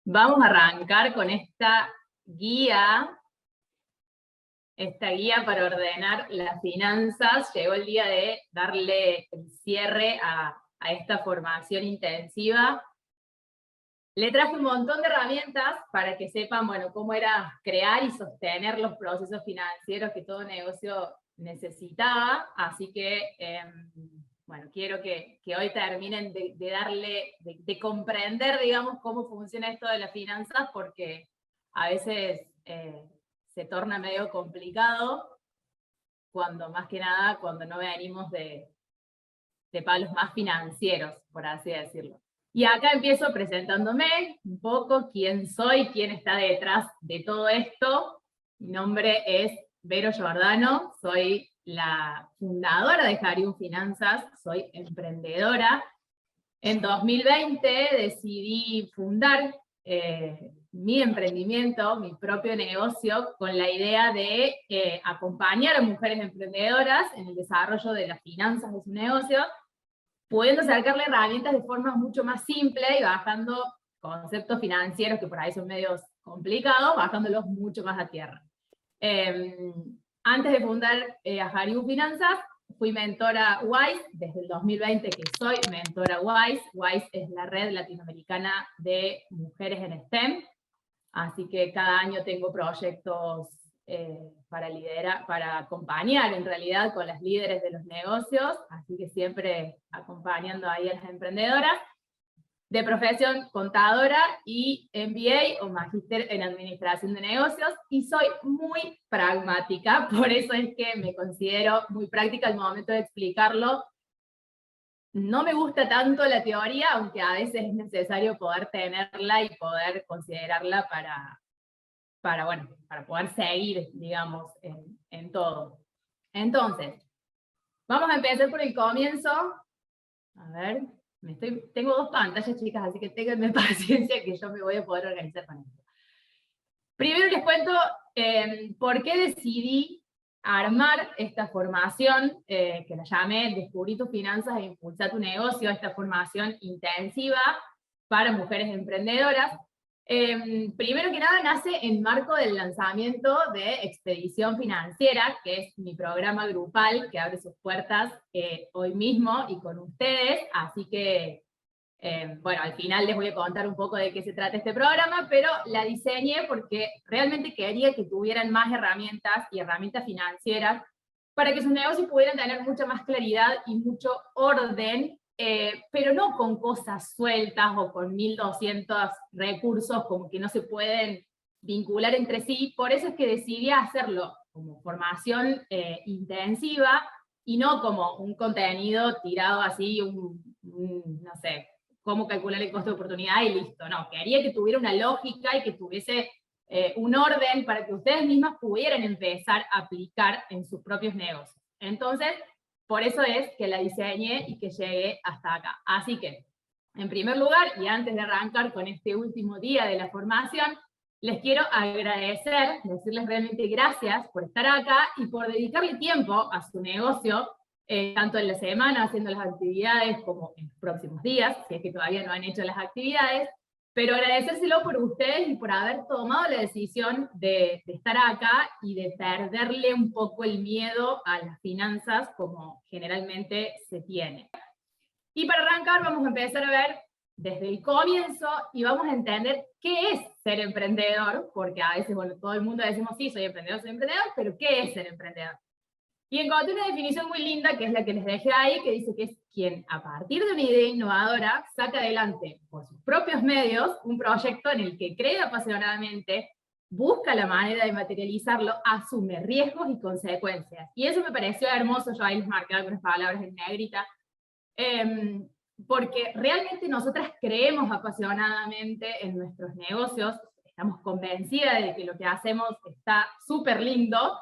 Vamos a arrancar con esta guía para ordenar las finanzas. Llegó el día de darle el cierre a esta formación intensiva. Le traje un montón de herramientas para que sepan, bueno, cómo era crear y sostener los procesos financieros que todo negocio necesitaba. Así que, bueno, quiero que hoy terminen de comprender, digamos, cómo funciona esto de las finanzas, porque a veces se torna medio complicado más que nada, cuando no venimos de palos más financieros, por así decirlo. Y acá empiezo presentándome un poco quién soy, quién está detrás de todo esto. Mi nombre es Vero Giordano, soy la fundadora de Jariu Finanzas, soy emprendedora. En 2020 decidí fundar mi emprendimiento, mi propio negocio, con la idea de acompañar a mujeres emprendedoras en el desarrollo de las finanzas de su negocio, pudiendo acercarle herramientas de forma mucho más simple y bajando conceptos financieros que por ahí son medios complicados, bajándolos mucho más a tierra. Antes de fundar Jariu Finanzas, fui mentora WISE, desde el 2020 que soy mentora WISE. WISE es la red latinoamericana de mujeres en STEM, así que cada año tengo proyectos para liderar, para acompañar en realidad con las líderes de los negocios, así que siempre acompañando ahí a las emprendedoras. De profesión contadora y MBA o magíster en administración de negocios, y soy muy pragmática, por eso es que me considero muy práctica al momento de explicarlo. No me gusta tanto la teoría, aunque a veces es necesario poder tenerla y poder considerarla para poder seguir, digamos, en todo. Entonces, vamos a empezar por el comienzo. A ver, tengo dos pantallas, chicas, así que ténganme paciencia que yo me voy a poder organizar con esto. Primero les cuento por qué decidí armar esta formación, que la llamé Descubrí tus finanzas e impulsa tu negocio, esta formación intensiva para mujeres emprendedoras. Primero que nada nace en marco del lanzamiento de Expedición Financiera, que es mi programa grupal que abre sus puertas hoy mismo y con ustedes, así que bueno, al final les voy a contar un poco de qué se trata este programa, pero la diseñé porque realmente quería que tuvieran más herramientas y herramientas financieras para que sus negocios pudieran tener mucha más claridad y mucho orden, pero no con cosas sueltas o con 1200 recursos como que no se pueden vincular entre sí. Por eso es que decidí hacerlo como formación intensiva y no como un contenido tirado así, no sé, cómo calcular el costo de oportunidad y listo. No, quería que tuviera una lógica y que tuviese un orden para que ustedes mismas pudieran empezar a aplicar en sus propios negocios. Entonces, por eso es que la diseñé y que llegué hasta acá. Así que, en primer lugar, y antes de arrancar con este último día de la formación, les quiero agradecer, decirles realmente gracias por estar acá y por dedicarle tiempo a su negocio, tanto en la semana haciendo las actividades como en los próximos días, si es que todavía no han hecho las actividades, pero agradecérselo por ustedes y por haber tomado la decisión de estar acá y de perderle un poco el miedo a las finanzas como generalmente se tiene. Y para arrancar vamos a empezar a ver desde el comienzo y vamos a entender qué es ser emprendedor, porque a veces, bueno, todo el mundo decimos, sí, soy emprendedor, pero ¿qué es ser emprendedor? Y encontré una definición muy linda, que es la que les dejé ahí, que dice que es quien, a partir de una idea innovadora, saca adelante por sus propios medios un proyecto en el que cree apasionadamente, busca la manera de materializarlo, asume riesgos y consecuencias. Y eso me pareció hermoso, yo ahí les marqué algunas palabras en negrita, porque realmente nosotras creemos apasionadamente en nuestros negocios, estamos convencidas de que lo que hacemos está súper lindo,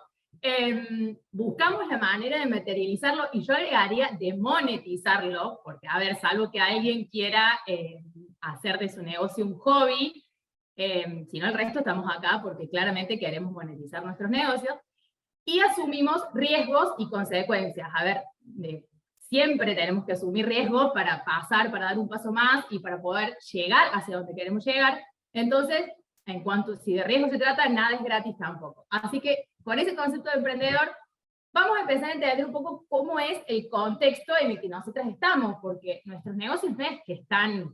buscamos la manera de materializarlo, y yo agregaría de monetizarlo, porque a ver, salvo que alguien quiera hacer de su negocio un hobby, si no el resto estamos acá porque claramente queremos monetizar nuestros negocios, y asumimos riesgos y consecuencias. A ver, siempre tenemos que asumir riesgos para pasar, para dar un paso más y para poder llegar hacia donde queremos llegar, Entonces, en cuanto si de riesgo se trata, nada es gratis tampoco. Así que con ese concepto de emprendedor, vamos a empezar a entender un poco cómo es el contexto en el que nosotros estamos, porque nuestros negocios no es que están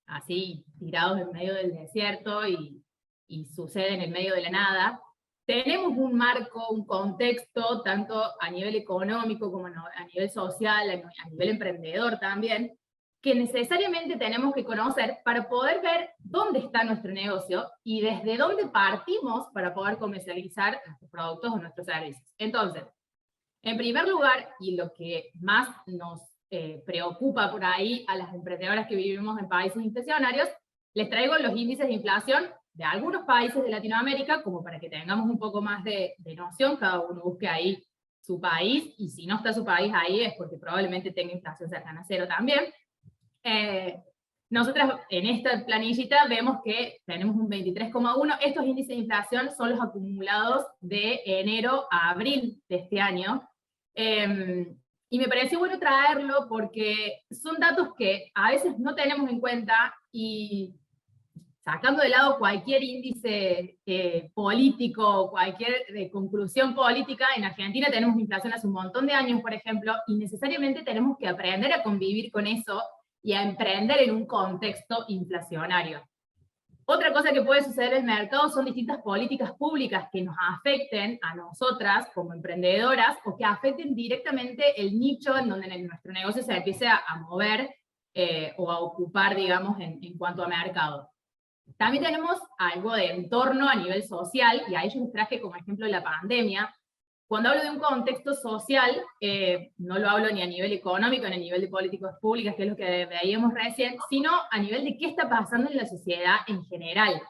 así tirados en medio del desierto y sucede en el medio de la nada. Tenemos un marco, un contexto, tanto a nivel económico como a nivel social, a nivel emprendedor también, que necesariamente tenemos que conocer para poder ver dónde está nuestro negocio y desde dónde partimos para poder comercializar nuestros productos o nuestros servicios. Entonces, en primer lugar, y lo que más nos preocupa por ahí a las emprendedoras que vivimos en países inflacionarios, les traigo los índices de inflación de algunos países de Latinoamérica, como para que tengamos un poco más de noción, cada uno busque ahí su país, y si no está su país ahí es porque probablemente tenga inflación cercana a cero también. Nosotras en esta planillita vemos que tenemos un 23,1, estos índices de inflación son los acumulados de enero a abril de este año, y me pareció bueno traerlo porque son datos que a veces no tenemos en cuenta, y sacando de lado cualquier índice político, cualquier conclusión política, en Argentina tenemos inflación hace un montón de años, por ejemplo, y necesariamente tenemos que aprender a convivir con eso y a emprender en un contexto inflacionario. Otra cosa que puede suceder en el mercado son distintas políticas públicas que nos afecten a nosotras como emprendedoras, o que afecten directamente el nicho en donde nuestro negocio se empiece a mover o a ocupar, digamos, en cuanto a mercado. También tenemos algo de entorno a nivel social, y ahí yo les traje como ejemplo la pandemia. Cuando hablo de un contexto social, no lo hablo ni a nivel económico, ni a nivel de políticas públicas, que es lo que veíamos recién, sino a nivel de qué está pasando en la sociedad en general.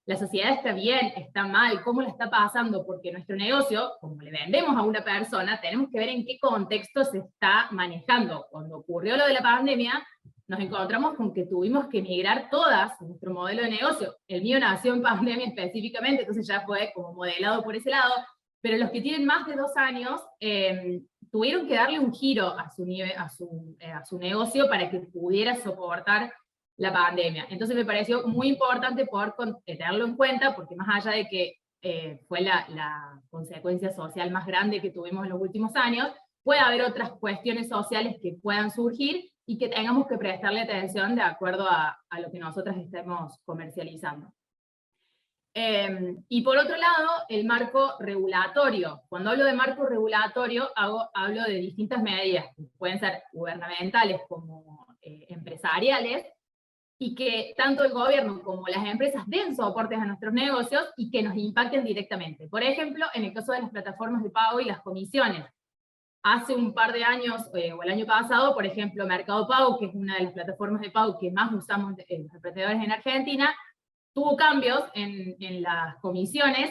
La sociedad está bien, está mal, cómo la está pasando, porque nuestro negocio, como le vendemos a una persona, tenemos que ver en qué contexto se está manejando. Cuando ocurrió lo de la pandemia, nos encontramos con que tuvimos que migrar todas nuestro modelo de negocio. El mío nació en pandemia específicamente, entonces ya fue como modelado por ese lado, pero los que tienen más de 2 años tuvieron que darle un giro a su negocio para que pudiera soportar la pandemia. Entonces me pareció muy importante poder tenerlo en cuenta, porque más allá de que fue la consecuencia social más grande que tuvimos en los últimos años, puede haber otras cuestiones sociales que puedan surgir y que tengamos que prestarle atención de acuerdo a lo que nosotras estemos comercializando. Y por otro lado, el marco regulatorio. Cuando hablo de marco regulatorio, hablo de distintas medidas, que pueden ser gubernamentales como empresariales, y que tanto el gobierno como las empresas den soportes a nuestros negocios y que nos impacten directamente. Por ejemplo, en el caso de las plataformas de pago y las comisiones. Hace un par de años, o el año pasado, por ejemplo, Mercado Pago, que es una de las plataformas de pago que más usamos los emprendedores en Argentina, tuvo cambios en las comisiones.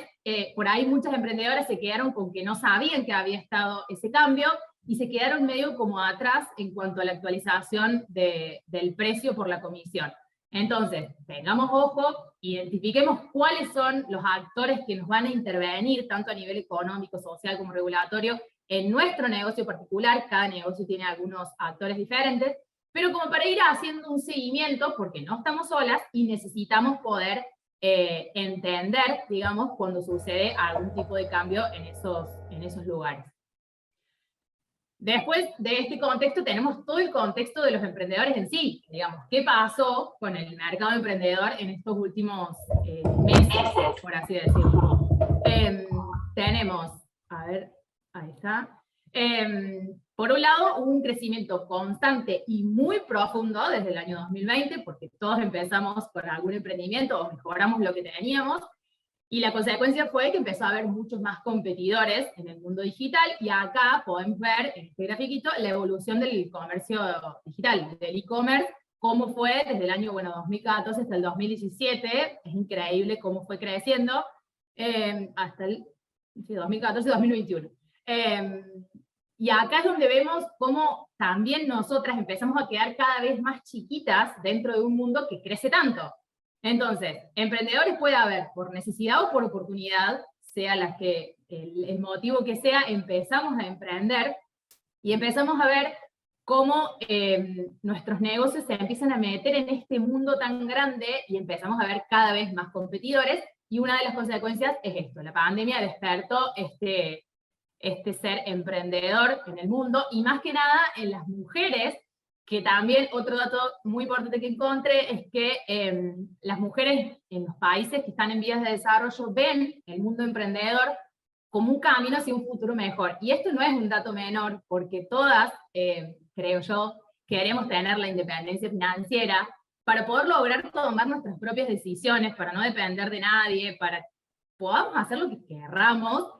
Por ahí muchas emprendedoras se quedaron con que no sabían que había estado ese cambio, y se quedaron medio como atrás en cuanto a la actualización del precio por la comisión. Entonces, tengamos ojo, identifiquemos cuáles son los actores que nos van a intervenir, tanto a nivel económico, social como regulatorio, en nuestro negocio particular. Cada negocio tiene algunos actores diferentes, pero como para ir haciendo un seguimiento, porque no estamos solas y necesitamos poder entender, digamos, cuando sucede algún tipo de cambio en esos lugares. Después de este contexto tenemos todo el contexto de los emprendedores en sí, digamos, qué pasó con el mercado emprendedor en estos últimos meses, por así decirlo. Tenemos, a ver, ahí está. Por un lado, hubo un crecimiento constante y muy profundo desde el año 2020, porque todos empezamos con algún emprendimiento o mejoramos lo que teníamos, y la consecuencia fue que empezó a haber muchos más competidores en el mundo digital, y acá podemos ver en este grafiquito la evolución del comercio digital, del e-commerce, cómo fue desde el año 2014 hasta el 2017, es increíble cómo fue creciendo, hasta el 2014-2021. Y acá es donde vemos cómo también nosotras empezamos a quedar cada vez más chiquitas dentro de un mundo que crece tanto. Entonces, emprendedores puede haber por necesidad o por oportunidad, sea el motivo que sea, empezamos a emprender y empezamos a ver cómo nuestros negocios se empiezan a meter en este mundo tan grande y empezamos a ver cada vez más competidores, y una de las consecuencias es esto: la pandemia despertó este ser emprendedor en el mundo, y más que nada en las mujeres, que también otro dato muy importante que encontré es que las mujeres en los países que están en vías de desarrollo ven el mundo emprendedor como un camino hacia un futuro mejor. Y esto no es un dato menor, porque todas, creo yo, queremos tener la independencia financiera para poder lograr tomar nuestras propias decisiones, para no depender de nadie, para podamos hacer lo que querramos,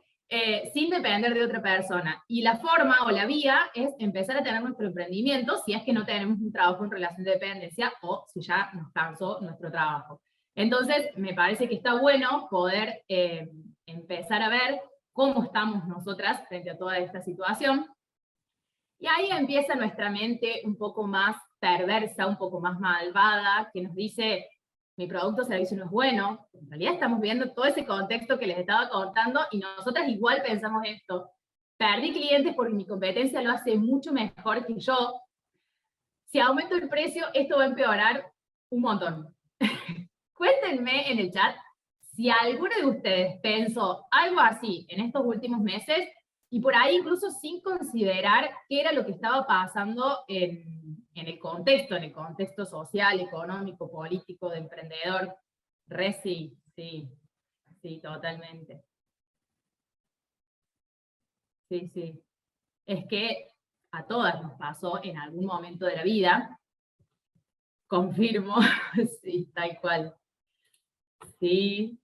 sin depender de otra persona. Y la forma o la vía es empezar a tener nuestro emprendimiento, si es que no tenemos un trabajo en relación de dependencia o si ya nos cansó nuestro trabajo. Entonces, me parece que está bueno poder empezar a ver cómo estamos nosotras frente a toda esta situación. Y ahí empieza nuestra mente un poco más perversa, un poco más malvada, que nos dice: mi producto o servicio no es bueno. En realidad estamos viendo todo ese contexto que les estaba contando, y nosotras igual pensamos esto: perdí clientes porque mi competencia lo hace mucho mejor que yo. Si aumento el precio, esto va a empeorar un montón. Cuéntenme en el chat si alguno de ustedes pensó algo así en estos últimos meses, y por ahí incluso sin considerar qué era lo que estaba pasando en el contexto social, económico, político, de emprendedor. Sí, totalmente. Sí, sí. Es que a todas nos pasó en algún momento de la vida. Confirmo, sí, tal cual. Sí.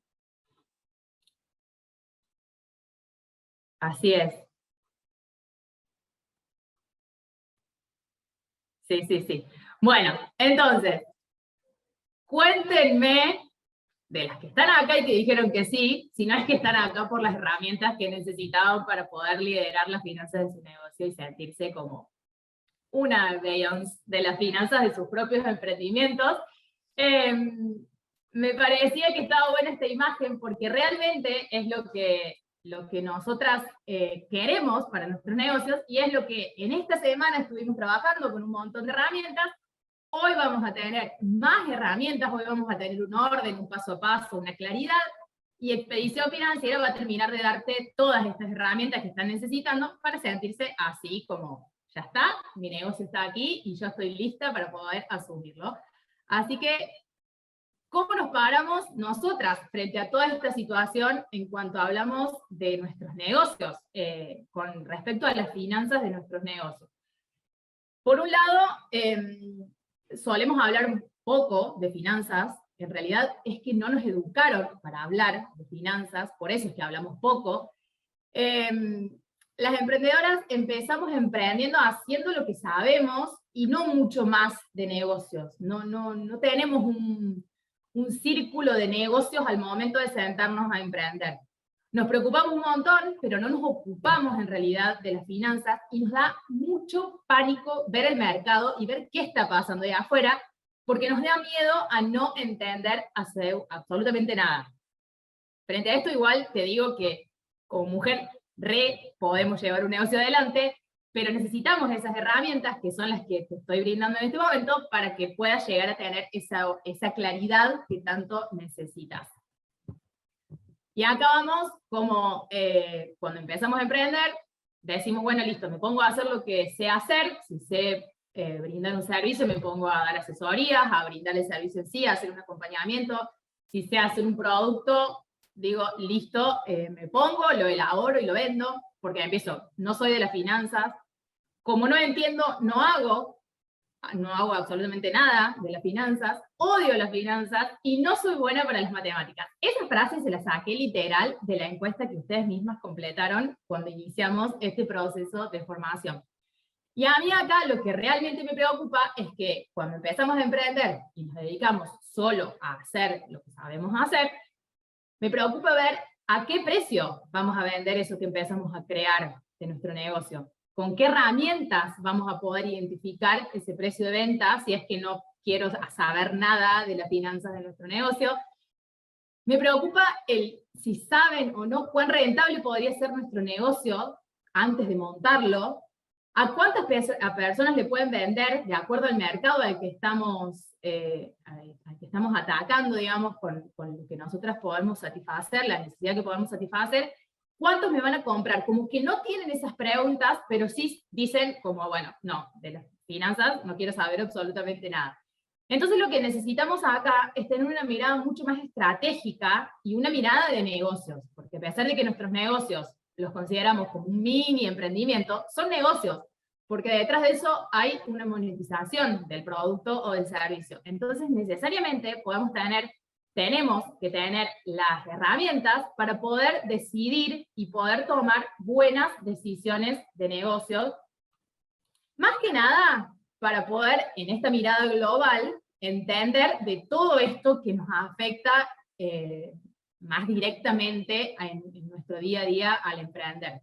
Así es. Sí, sí, sí. Bueno, entonces, cuéntenme de las que están acá y que dijeron que sí, si no es que están acá por las herramientas que necesitaban para poder liderar las finanzas de su negocio y sentirse como una Beyoncé de las finanzas de sus propios emprendimientos. Me parecía que estaba buena esta imagen porque realmente es lo que nosotras queremos para nuestros negocios, y es lo que en esta semana estuvimos trabajando con un montón de herramientas. Hoy vamos a tener más herramientas, hoy vamos a tener un orden, un paso a paso, una claridad, y Expedición Financiera va a terminar de darte todas estas herramientas que están necesitando para sentirse así como: ya está, mi negocio está aquí y yo estoy lista para poder asumirlo. Así que, ¿cómo nos paramos nosotras frente a toda esta situación en cuanto hablamos de nuestros negocios, con respecto a las finanzas de nuestros negocios? Por un lado, solemos hablar un poco de finanzas. En realidad es que no nos educaron para hablar de finanzas, por eso es que hablamos poco. Las emprendedoras empezamos emprendiendo haciendo lo que sabemos y no mucho más de negocios. No tenemos un círculo de negocios al momento de sentarnos a emprender. Nos preocupamos un montón, pero no nos ocupamos en realidad de las finanzas, y nos da mucho pánico ver el mercado y ver qué está pasando ahí afuera, porque nos da miedo a no entender absolutamente nada. Frente a esto, igual te digo que como mujer podemos llevar un negocio adelante, pero necesitamos esas herramientas que son las que te estoy brindando en este momento para que puedas llegar a tener esa claridad que tanto necesitas. Y acá vamos como cuando empezamos a emprender, decimos: bueno, listo, me pongo a hacer lo que sé hacer. Si sé brindar un servicio, me pongo a dar asesorías, a brindar el servicio en sí, a hacer un acompañamiento. Si sé hacer un producto, digo, listo, me pongo, lo elaboro y lo vendo, porque empiezo: no soy de las finanzas, como no entiendo, no hago absolutamente nada de las finanzas, odio las finanzas y no soy buena para las matemáticas. Esa frase se la saqué literal de la encuesta que ustedes mismas completaron cuando iniciamos este proceso de formación. Y a mí acá lo que realmente me preocupa es que cuando empezamos a emprender y nos dedicamos solo a hacer lo que sabemos hacer, me preocupa ver a qué precio vamos a vender eso que empezamos a crear de nuestro negocio. ¿Con qué herramientas vamos a poder identificar ese precio de venta si es que no quiero saber nada de las finanzas de nuestro negocio? Me preocupa si saben o no cuán rentable podría ser nuestro negocio antes de montarlo, ¿A cuántas personas le pueden vender de acuerdo al mercado al que estamos, atacando, digamos, con lo que nosotras podemos satisfacer, la necesidad que podemos satisfacer? ¿Cuántos me van a comprar? Como que no tienen esas preguntas, pero sí dicen como, bueno, no, de las finanzas no quiero saber absolutamente nada. Entonces lo que necesitamos acá es tener una mirada mucho más estratégica y una mirada de negocios, porque a pesar de que nuestros negocios los consideramos como un mini emprendimiento, son negocios, porque detrás de eso hay una monetización del producto o del servicio. Entonces necesariamente tenemos que tener las herramientas para poder decidir y poder tomar buenas decisiones de negocios, más que nada para poder, en esta mirada global, entender de todo esto que nos afecta más directamente en nuestro día a día al emprender.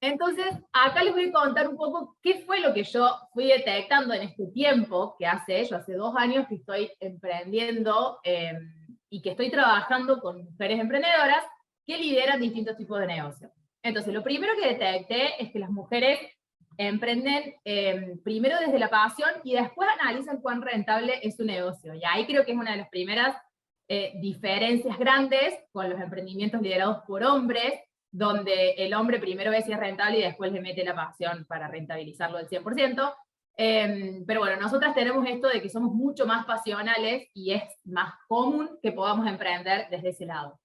Entonces, acá les voy a contar un poco qué fue lo que yo fui detectando en este tiempo que hace 2 años que estoy emprendiendo y que estoy trabajando con mujeres emprendedoras que lideran distintos tipos de negocios. Entonces, lo primero que detecté es que las mujeres emprenden primero desde la pasión y después analizan cuán rentable es su negocio. Y ahí creo que es una de las primeras diferencias grandes con los emprendimientos liderados por hombres, donde el hombre primero ve si es rentable y después le mete la pasión para rentabilizarlo al 100%. Pero bueno, nosotras tenemos esto de que somos mucho más pasionales y es más común que podamos emprender desde ese lado.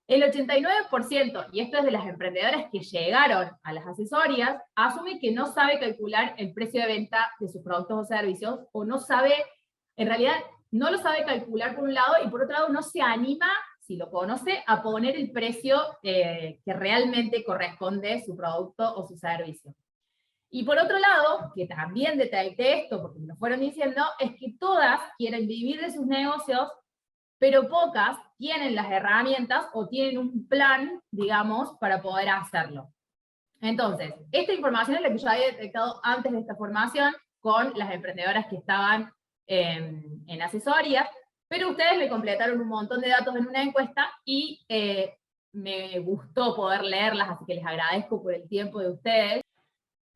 El 89%, y esto es de las emprendedoras que llegaron a las asesorías, asume que no sabe calcular el precio de venta de sus productos o servicios, o no sabe, en realidad, no lo sabe calcular por un lado, y por otro lado no se anima, si lo conoce, a poner el precio que realmente corresponde su producto o su servicio. Y por otro lado, que también detecté esto, porque me lo fueron diciendo, es que todas quieren vivir de sus negocios, pero pocas tienen las herramientas o tienen un plan, digamos, para poder hacerlo. Entonces, esta información es la que yo había detectado antes de esta formación con las emprendedoras que estaban en asesoría, pero ustedes le completaron un montón de datos en una encuesta y me gustó poder leerlas, así que les agradezco por el tiempo de ustedes.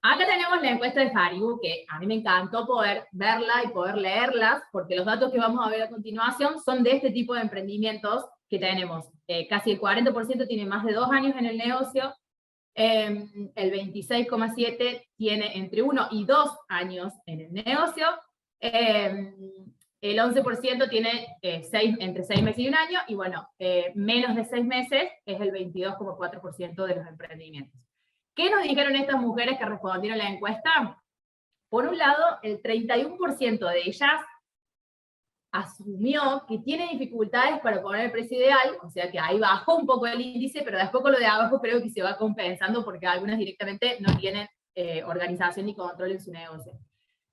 Acá tenemos la encuesta de Hariu, que a mí me encantó poder verla y poder leerlas, porque los datos que vamos a ver a continuación son de este tipo de emprendimientos que tenemos. Casi el 40% tiene más de 2 años en el negocio, el 26,7% tiene entre 1 y 2 años en el negocio, el 11% tiene entre 6 meses y 1 año, y bueno, menos de 6 meses es el 22,4% de los emprendimientos. ¿Qué nos dijeron estas mujeres que respondieron a la encuesta? Por un lado, el 31% de ellas asumió que tiene dificultades para poner el precio ideal, o sea que ahí bajó un poco el índice, pero después con lo de abajo creo que se va compensando porque algunas directamente no tienen organización ni control en su negocio.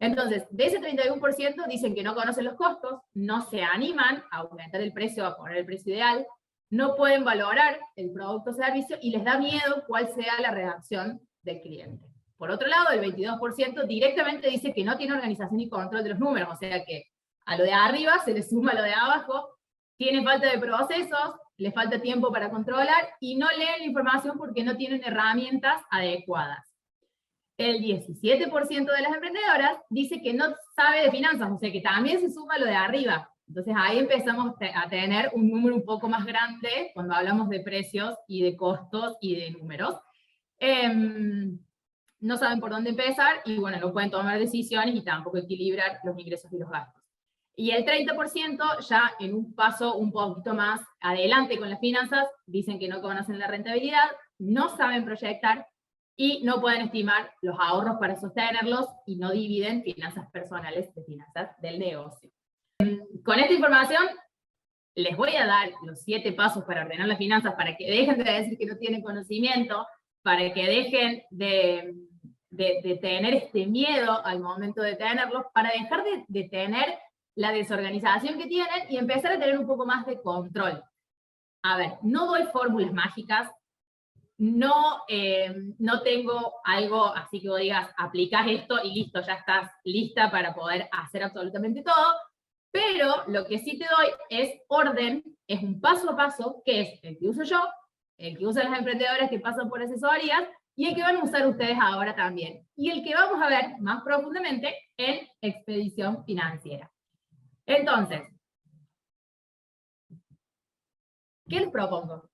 Entonces, de ese 31% dicen que no conocen los costos, no se animan a aumentar el precio, a poner el precio ideal, no pueden valorar el producto o servicio y les da miedo cuál sea la reacción del cliente. Por otro lado, el 22% directamente dice que no tiene organización y control de los números, o sea que a lo de arriba se le suma a lo de abajo, tiene falta de procesos, le falta tiempo para controlar y no leen la información porque no tienen herramientas adecuadas. El 17% de las emprendedoras dice que no sabe de finanzas, o sea que también se suma a lo de arriba. Entonces ahí empezamos a tener un número un poco más grande cuando hablamos de precios y de costos y de números. No saben por dónde empezar y bueno, no pueden tomar decisiones y tampoco equilibrar los ingresos y los gastos. Y el 30% ya en un paso un poquito más adelante con las finanzas, dicen que no conocen la rentabilidad, no saben proyectar y no pueden estimar los ahorros para sostenerlos y no dividen finanzas personales de finanzas del negocio. Con esta información les voy a dar los 7 pasos para ordenar las finanzas, para que dejen de decir que no tienen conocimiento, para que dejen de tener este miedo al momento de tenerlos, para dejar de tener la desorganización que tienen y empezar a tener un poco más de control. A ver, no doy fórmulas mágicas, no tengo algo así que vos digas, aplicás esto y listo, ya estás lista para poder hacer absolutamente todo, pero lo que sí te doy es orden, es un paso a paso, que es el que uso yo, el que usan las emprendedoras que pasan por asesorías, y el que van a usar ustedes ahora también, y el que vamos a ver más profundamente en expedición financiera. Entonces, ¿qué les propongo?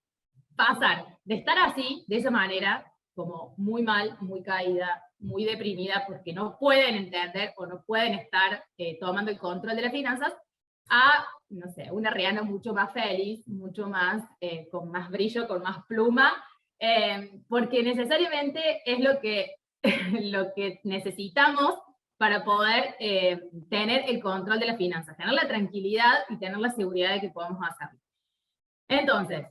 Pasar de estar así, de esa manera, como muy mal, muy caída, muy deprimida, porque no pueden entender o no pueden estar tomando el control de las finanzas, a, no sé, una Rihanna mucho más feliz, mucho más, con más brillo, con más pluma, porque necesariamente es lo que, lo que necesitamos para poder tener el control de las finanzas, tener la tranquilidad y tener la seguridad de que podemos hacerlo. Entonces,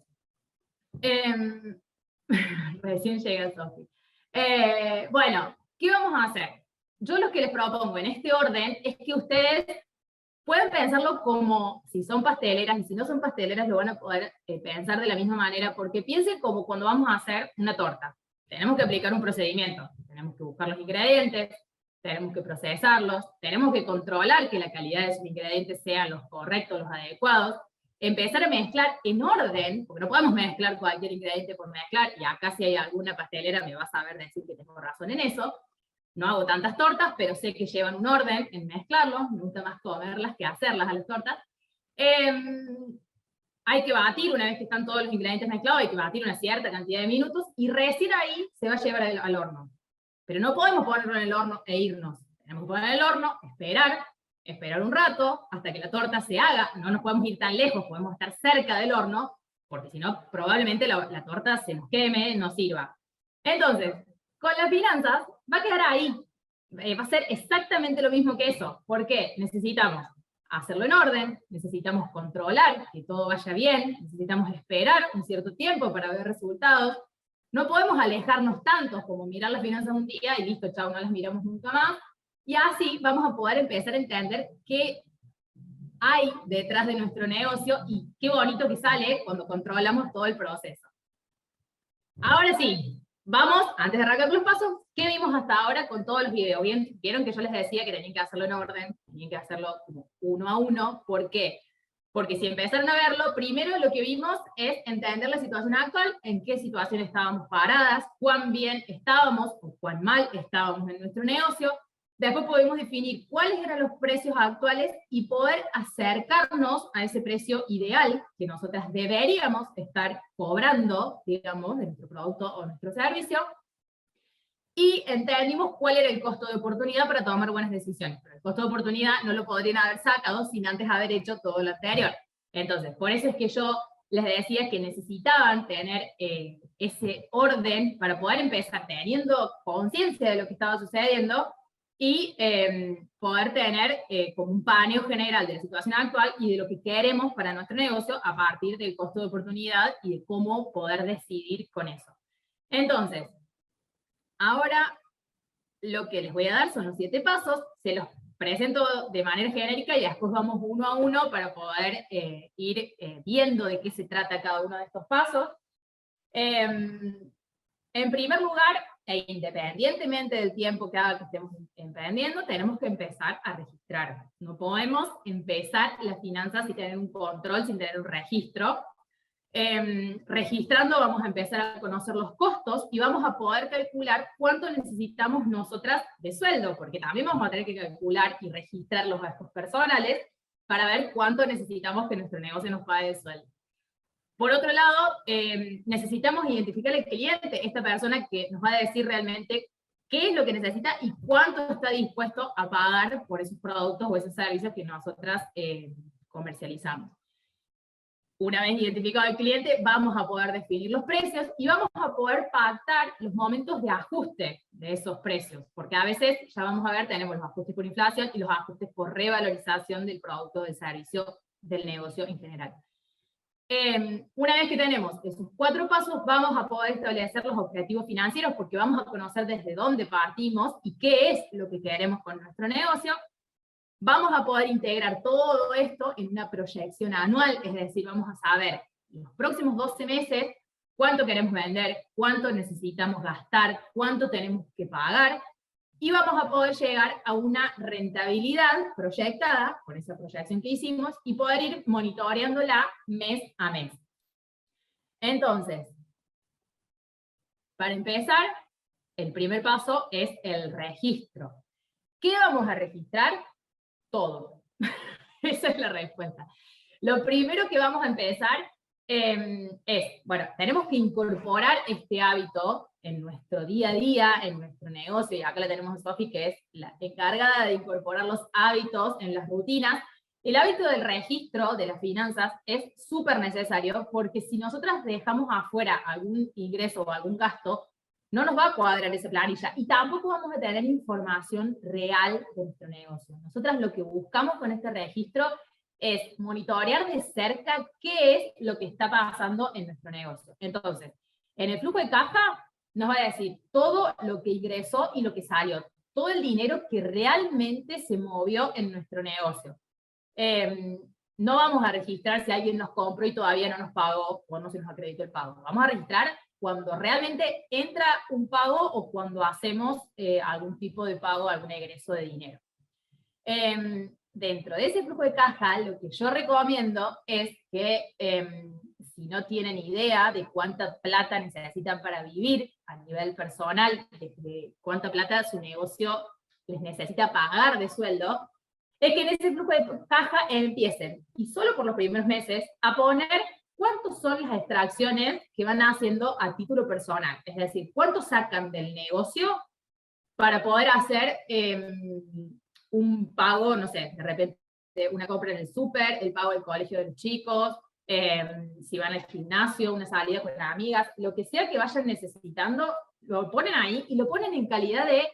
recién llega Sofi. Bueno, ¿qué vamos a hacer? Yo lo que les propongo en este orden es que ustedes pueden pensarlo como si son pasteleras, y si no son pasteleras lo van a poder pensar de la misma manera, porque piensen como cuando vamos a hacer una torta. Tenemos que aplicar un procedimiento, tenemos que buscar los ingredientes, tenemos que procesarlos, tenemos que controlar que la calidad de esos ingredientes sean los correctos, los adecuados, empezar a mezclar en orden, porque no podemos mezclar cualquier ingrediente por mezclar, y acá si hay alguna pastelera me va a saber decir que tengo razón en eso. No hago tantas tortas, pero sé que llevan un orden en mezclarlos, me gusta más comerlas que hacerlas a las tortas. Hay que batir, una vez que están todos los ingredientes mezclados, hay que batir una cierta cantidad de minutos, y recién ahí se va a llevar al horno. Pero no podemos ponerlo en el horno e irnos. Tenemos que poner en el horno, esperar un rato, hasta que la torta se haga. No nos podemos ir tan lejos, podemos estar cerca del horno, porque si no, probablemente la torta se nos queme, no sirva. Entonces, con las finanzas, va a quedar ahí. Va a ser exactamente lo mismo que eso. ¿Por qué? Necesitamos hacerlo en orden, necesitamos controlar que todo vaya bien, necesitamos esperar un cierto tiempo para ver resultados. No podemos alejarnos tanto como mirar las finanzas un día y listo, chao, no las miramos nunca más. Y así vamos a poder empezar a entender qué hay detrás de nuestro negocio y qué bonito que sale cuando controlamos todo el proceso. Ahora sí, vamos, antes de arrancar con los pasos, ¿qué vimos hasta ahora con todos los videos? Vieron que yo les decía que tenían que hacerlo en orden, tenían que hacerlo como uno a uno. ¿Por qué? Porque si empezaron a verlo, primero lo que vimos es entender la situación actual, en qué situación estábamos paradas, cuán bien estábamos o cuán mal estábamos en nuestro negocio. Después pudimos definir cuáles eran los precios actuales y poder acercarnos a ese precio ideal que nosotras deberíamos estar cobrando, digamos, de nuestro producto o nuestro servicio. Y entendimos cuál era el costo de oportunidad para tomar buenas decisiones. Pero el costo de oportunidad no lo podrían haber sacado sin antes haber hecho todo lo anterior. Entonces, por eso es que yo les decía que necesitaban tener ese orden para poder empezar teniendo conciencia de lo que estaba sucediendo y poder tener como un paneo general de la situación actual y de lo que queremos para nuestro negocio a partir del costo de oportunidad y de cómo poder decidir con eso. Entonces, ahora lo que les voy a dar son los 7 pasos, se los presento de manera genérica y después vamos uno a uno para poder ir viendo de qué se trata cada uno de estos pasos. En primer lugar, e independientemente del tiempo que haga que estemos emprendiendo, tenemos que empezar a registrar. No podemos empezar las finanzas sin tener un control, sin tener un registro. Registrando vamos a empezar a conocer los costos y vamos a poder calcular cuánto necesitamos nosotras de sueldo, porque también vamos a tener que calcular y registrar los gastos personales para ver cuánto necesitamos que nuestro negocio nos pague de sueldo. Por otro lado, necesitamos identificar al cliente, esta persona que nos va a decir realmente qué es lo que necesita y cuánto está dispuesto a pagar por esos productos o esos servicios que nosotras comercializamos. Una vez identificado el cliente, vamos a poder definir los precios y vamos a poder pactar los momentos de ajuste de esos precios, porque a veces, ya vamos a ver, tenemos los ajustes por inflación y los ajustes por revalorización del producto, del servicio, del negocio en general. Una vez que tenemos esos 4 pasos, vamos a poder establecer los objetivos financieros, porque vamos a conocer desde dónde partimos y qué es lo que queremos con nuestro negocio. Vamos a poder integrar todo esto en una proyección anual, es decir, vamos a saber en los próximos 12 meses cuánto queremos vender, cuánto necesitamos gastar, cuánto tenemos que pagar, y vamos a poder llegar a una rentabilidad proyectada, con esa proyección que hicimos, y poder ir monitoreándola mes a mes. Entonces, para empezar, el primer paso es el registro. ¿Qué vamos a registrar? Todo. Esa es la respuesta. Lo primero que vamos a empezar es, bueno, tenemos que incorporar este hábito en nuestro día a día, en nuestro negocio, y acá la tenemos a Sofi, que es la encargada de incorporar los hábitos en las rutinas. El hábito del registro de las finanzas es súper necesario, porque si nosotras dejamos afuera algún ingreso o algún gasto, no nos va a cuadrar esa planilla, y tampoco vamos a tener información real de nuestro negocio. Nosotras lo que buscamos con este registro es monitorear de cerca qué es lo que está pasando en nuestro negocio. Entonces, en el flujo de caja nos va a decir todo lo que ingresó y lo que salió, todo el dinero que realmente se movió en nuestro negocio. No vamos a registrar si alguien nos compró y todavía no nos pagó o no se nos acreditó el pago. Vamos a registrar cuando realmente entra un pago o cuando hacemos algún tipo de pago, algún egreso de dinero. Dentro de ese flujo de caja, lo que yo recomiendo es que si no tienen idea de cuánta plata necesitan para vivir a nivel personal, de cuánta plata su negocio les necesita pagar de sueldo, es que en ese flujo de caja empiecen, y solo por los primeros meses, a poner cuántos son las extracciones que van haciendo a título personal. Es decir, cuánto sacan del negocio para poder hacer un pago, no sé, de repente una compra en el súper, el pago del colegio de los chicos, si van al gimnasio, una salida con las amigas, lo que sea que vayan necesitando, lo ponen ahí y lo ponen en calidad de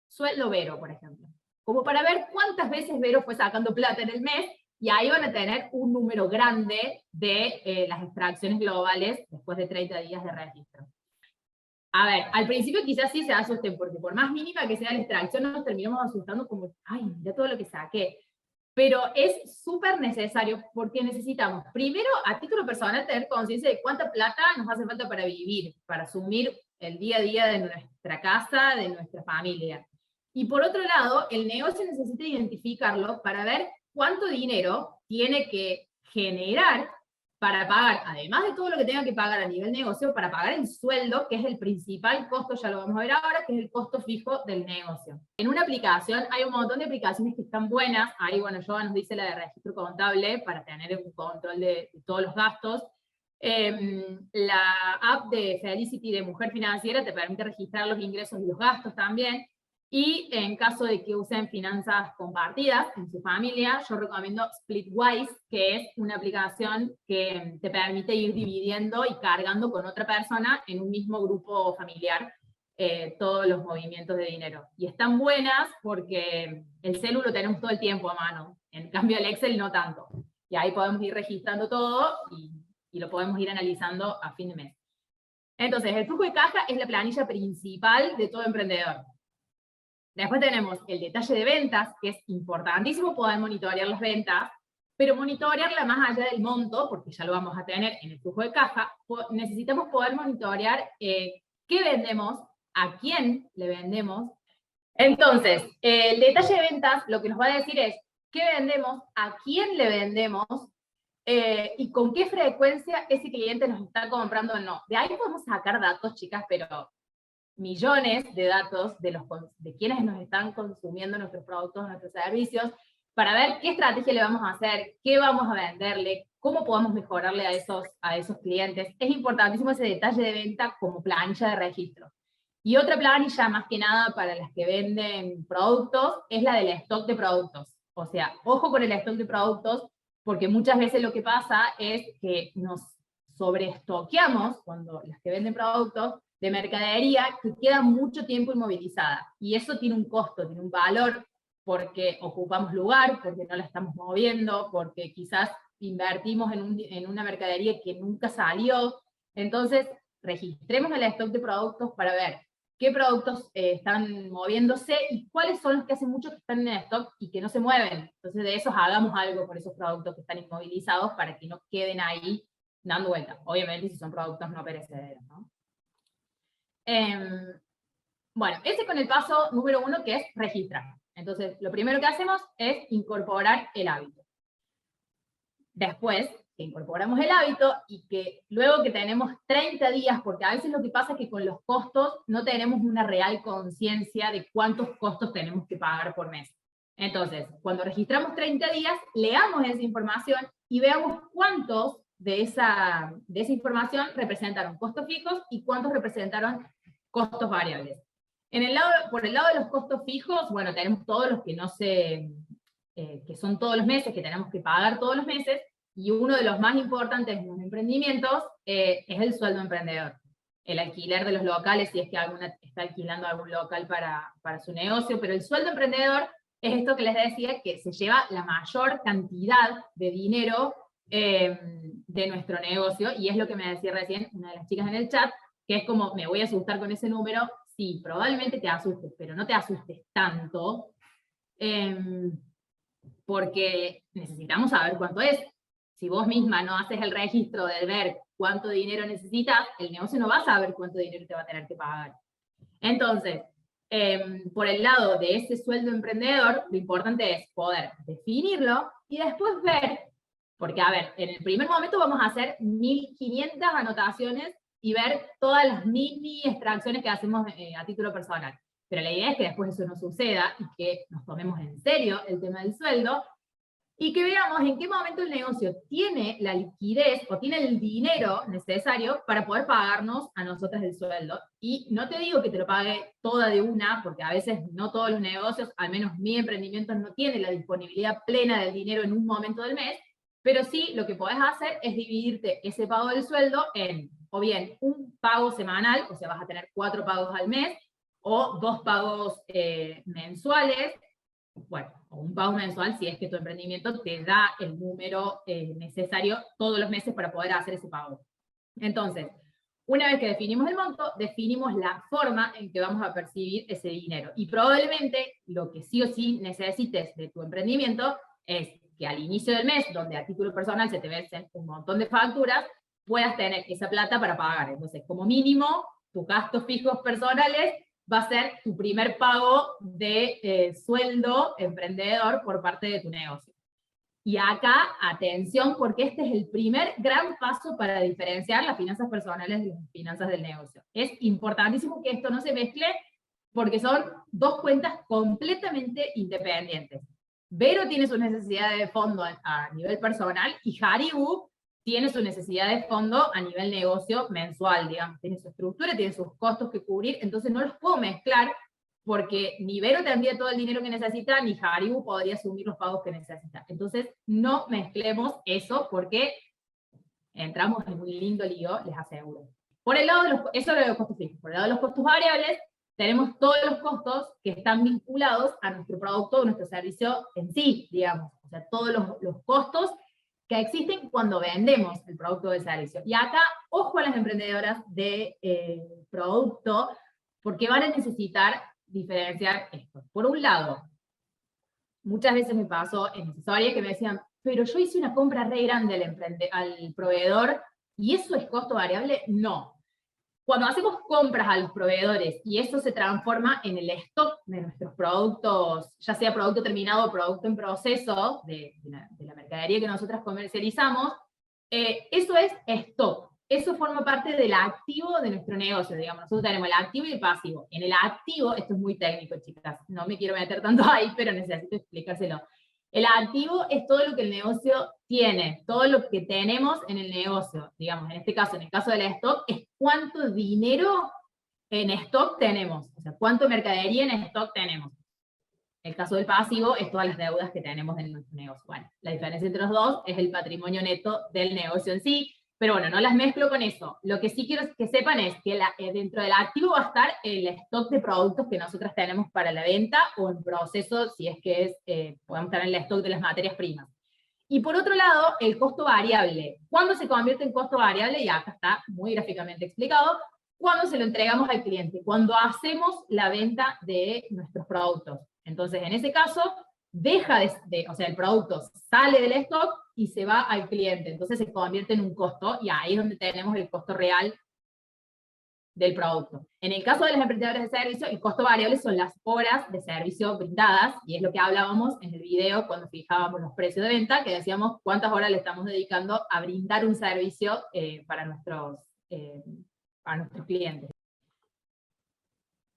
sueldo Vero, por ejemplo. Como para ver cuántas veces Vero fue sacando plata en el mes, y ahí van a tener un número grande de las extracciones globales después de 30 días de registro. A ver, al principio quizás sí se asusten, porque por más mínima que sea la extracción, nos terminamos asustando como, ay, mira todo lo que saqué. Pero es súper necesario, porque necesitamos, primero, a título personal, tener conciencia de cuánta plata nos hace falta para vivir, para asumir el día a día de nuestra casa, de nuestra familia. Y por otro lado, el negocio necesita identificarlo para ver cuánto dinero tiene que generar para pagar, además de todo lo que tenga que pagar a nivel negocio, para pagar el sueldo, que es el principal costo, ya lo vamos a ver ahora, que es el costo fijo del negocio. En una aplicación, hay un montón de aplicaciones que están buenas, ahí, bueno, Joa nos dice la de registro contable, para tener un control de todos los gastos. La app de Felicity de Mujer Financiera te permite registrar los ingresos y los gastos también. Y en caso de que usen finanzas compartidas en su familia, yo recomiendo Splitwise, que es una aplicación que te permite ir dividiendo y cargando con otra persona en un mismo grupo familiar todos los movimientos de dinero. Y están buenas porque el celu lo tenemos todo el tiempo a mano, en cambio el Excel no tanto. Y ahí podemos ir registrando todo y lo podemos ir analizando a fin de mes. Entonces, el flujo de caja es la planilla principal de todo emprendedor. Después tenemos el detalle de ventas, que es importantísimo poder monitorear las ventas, pero monitorearla más allá del monto, porque ya lo vamos a tener en el flujo de caja, necesitamos poder monitorear qué vendemos, a quién le vendemos. Entonces, el detalle de ventas lo que nos va a decir es qué vendemos, a quién le vendemos, y con qué frecuencia ese cliente nos está comprando o no. De ahí podemos sacar datos, chicas, pero millones de datos de quienes nos están consumiendo nuestros productos, nuestros servicios, para ver qué estrategia le vamos a hacer, qué vamos a venderle, cómo podemos mejorarle a esos clientes. Es importantísimo ese detalle de venta como planilla de registro. Y otra planilla, más que nada para las que venden productos, es la del stock de productos. O sea, ojo con el stock de productos, porque muchas veces lo que pasa es que nos sobreestoqueamos, cuando las que venden productos, de mercadería que queda mucho tiempo inmovilizada. Y eso tiene un costo, tiene un valor, porque ocupamos lugar, porque no la estamos moviendo, porque quizás invertimos en una mercadería que nunca salió. Entonces, registremos el stock de productos para ver qué productos están moviéndose y cuáles son los que hace mucho que están en el stock y que no se mueven. Entonces, de esos hagamos algo por esos productos que están inmovilizados para que no queden ahí dando vuelta. Obviamente, si son productos no perecederos, ¿no? Bueno, ese con el paso número 1, que es registrar. Entonces, lo primero que hacemos es incorporar el hábito. Después, que incorporamos el hábito y que luego que tenemos 30 días, porque a veces lo que pasa es que con los costos no tenemos una real conciencia de cuántos costos tenemos que pagar por mes. Entonces, cuando registramos 30 días, leamos esa información y veamos cuántos de esa información representaron costos fijos y cuántos representaron costos variables. Por el lado de los costos fijos, bueno, tenemos todos los que no se, que son todos los meses, que tenemos que pagar todos los meses, y uno de los más importantes en los emprendimientos es el sueldo emprendedor. El alquiler de los locales, si es que alguna está alquilando algún local para su negocio, pero el sueldo emprendedor es esto que les decía, que se lleva la mayor cantidad de dinero de nuestro negocio, y es lo que me decía recién una de las chicas en el chat, que es como, me voy a asustar con ese número. Sí, probablemente te asustes, pero no te asustes tanto, porque necesitamos saber cuánto es. Si vos misma no haces el registro de ver cuánto dinero necesitas, el negocio no va a saber cuánto dinero te va a tener que pagar. Entonces, por el lado de ese sueldo emprendedor, lo importante es poder definirlo y después ver, porque a ver, en el primer momento vamos a hacer 1500 anotaciones y ver todas las mini extracciones que hacemos a título personal. Pero la idea es que después eso no suceda y que nos tomemos en serio el tema del sueldo y que veamos en qué momento el negocio tiene la liquidez o tiene el dinero necesario para poder pagarnos a nosotras el sueldo. Y no te digo que te lo pague toda de una, porque a veces no todos los negocios, al menos mi emprendimiento, no tiene la disponibilidad plena del dinero en un momento del mes, pero sí lo que podés hacer es dividirte ese pago del sueldo en, o bien un pago semanal, o sea, vas a tener 4 pagos al mes, o 2 pagos mensuales, bueno, o un pago mensual si es que tu emprendimiento te da el número necesario todos los meses para poder hacer ese pago. Entonces, una vez que definimos el monto, definimos la forma en que vamos a percibir ese dinero. Y probablemente lo que sí o sí necesites de tu emprendimiento es que al inicio del mes, donde a título personal se te vencen un montón de facturas, puedas tener esa plata para pagar. Entonces, como mínimo, tus gastos fijos personales va a ser tu primer pago de sueldo emprendedor por parte de tu negocio. Y acá, atención, porque este es el primer gran paso para diferenciar las finanzas personales de las finanzas del negocio. Es importantísimo que esto no se mezcle, porque son dos cuentas completamente independientes. Vero tiene sus necesidades de fondo a nivel personal, y Haribu tiene su necesidad de fondo a nivel negocio mensual, digamos. Tiene su estructura, tiene sus costos que cubrir, entonces no los puedo mezclar, porque ni Vero tendría todo el dinero que necesita, ni Haribu podría asumir los pagos que necesita. Entonces, no mezclemos eso, porque entramos en un lindo lío, les aseguro. Por el lado de eso es los costos fijos. Por el lado de los costos variables, tenemos todos los costos que están vinculados a nuestro producto o nuestro servicio en sí, digamos. O sea, todos los costos que existen cuando vendemos el producto o el servicio. Y acá, ojo a las emprendedoras de producto, porque van a necesitar diferenciar esto. Por un lado, muchas veces me pasó en asesoría que me decían, pero yo hice una compra re grande al proveedor, ¿y eso es costo variable? No. Cuando hacemos compras a los proveedores y eso se transforma en el stock de nuestros productos, ya sea producto terminado o producto en proceso de la mercadería que nosotras comercializamos, eso es stock. Eso forma parte del activo de nuestro negocio, digamos. Nosotros tenemos el activo y el pasivo. En el activo, esto es muy técnico, chicas, no me quiero meter tanto ahí, pero necesito explicárselo. El activo es todo lo que el negocio tiene, todo lo que tenemos en el negocio, digamos, en este caso, en el caso del stock, es cuánto dinero en stock tenemos, o sea, cuánto mercadería en stock tenemos. El caso del pasivo es todas las deudas que tenemos en nuestro negocio. Bueno, la diferencia entre los dos es el patrimonio neto del negocio en sí, pero bueno, no las mezclo con eso. Lo que sí quiero que sepan es que dentro del activo va a estar el stock de productos que nosotras tenemos para la venta, o en proceso, si es que podemos tener el stock de las materias primas. Y por otro lado, el costo variable. ¿Cuándo se convierte en costo variable? Y acá está muy gráficamente explicado. Cuando se lo entregamos al cliente, cuando hacemos la venta de nuestros productos. Entonces, en ese caso, o sea, el producto sale del stock y se va al cliente, entonces se convierte en un costo, y ahí es donde tenemos el costo real del producto. En el caso de los emprendedores de servicio, el costo variable son las horas de servicio brindadas, y es lo que hablábamos en el video cuando fijábamos los precios de venta, que decíamos cuántas horas le estamos dedicando a brindar un servicio para nuestros clientes.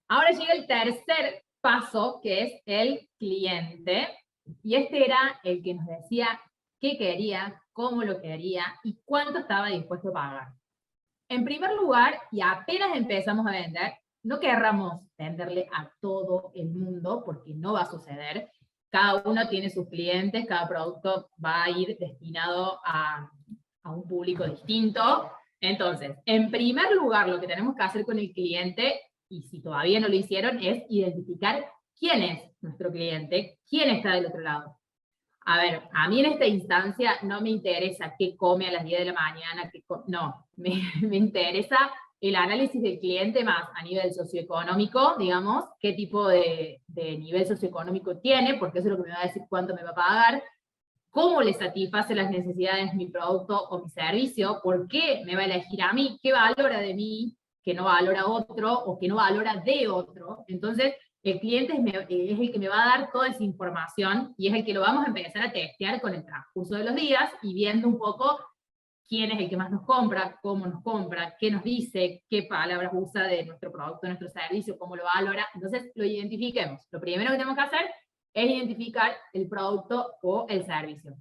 Ahora llega el tercer paso, que es el cliente, y este era el que nos decía qué quería, cómo lo quería y cuánto estaba dispuesto a pagar. En primer lugar, y apenas empezamos a vender, no querramos venderle a todo el mundo, porque no va a suceder. Cada uno tiene sus clientes, cada producto va a ir destinado a un público distinto. Entonces, en primer lugar, lo que tenemos que hacer con el cliente, y si todavía no lo hicieron, es identificar quién es nuestro cliente, quién está del otro lado. A ver, a mí en esta instancia no me interesa qué come a las 10 de la mañana, no, me interesa el análisis del cliente más a nivel socioeconómico, digamos, qué tipo de nivel socioeconómico tiene, porque eso es lo que me va a decir cuánto me va a pagar, cómo le satisface las necesidades mi producto o mi servicio, por qué me va a elegir a mí, qué valora de mí, que no valora otro, o que no valora de otro. Entonces, el cliente es el que me va a dar toda esa información, y es el que lo vamos a empezar a testear con el transcurso de los días, y viendo un poco quién es el que más nos compra, cómo nos compra, qué nos dice, qué palabras usa de nuestro producto, nuestro servicio, cómo lo valora. Entonces, lo identifiquemos. Lo primero que tenemos que hacer es identificar el producto o el servicio.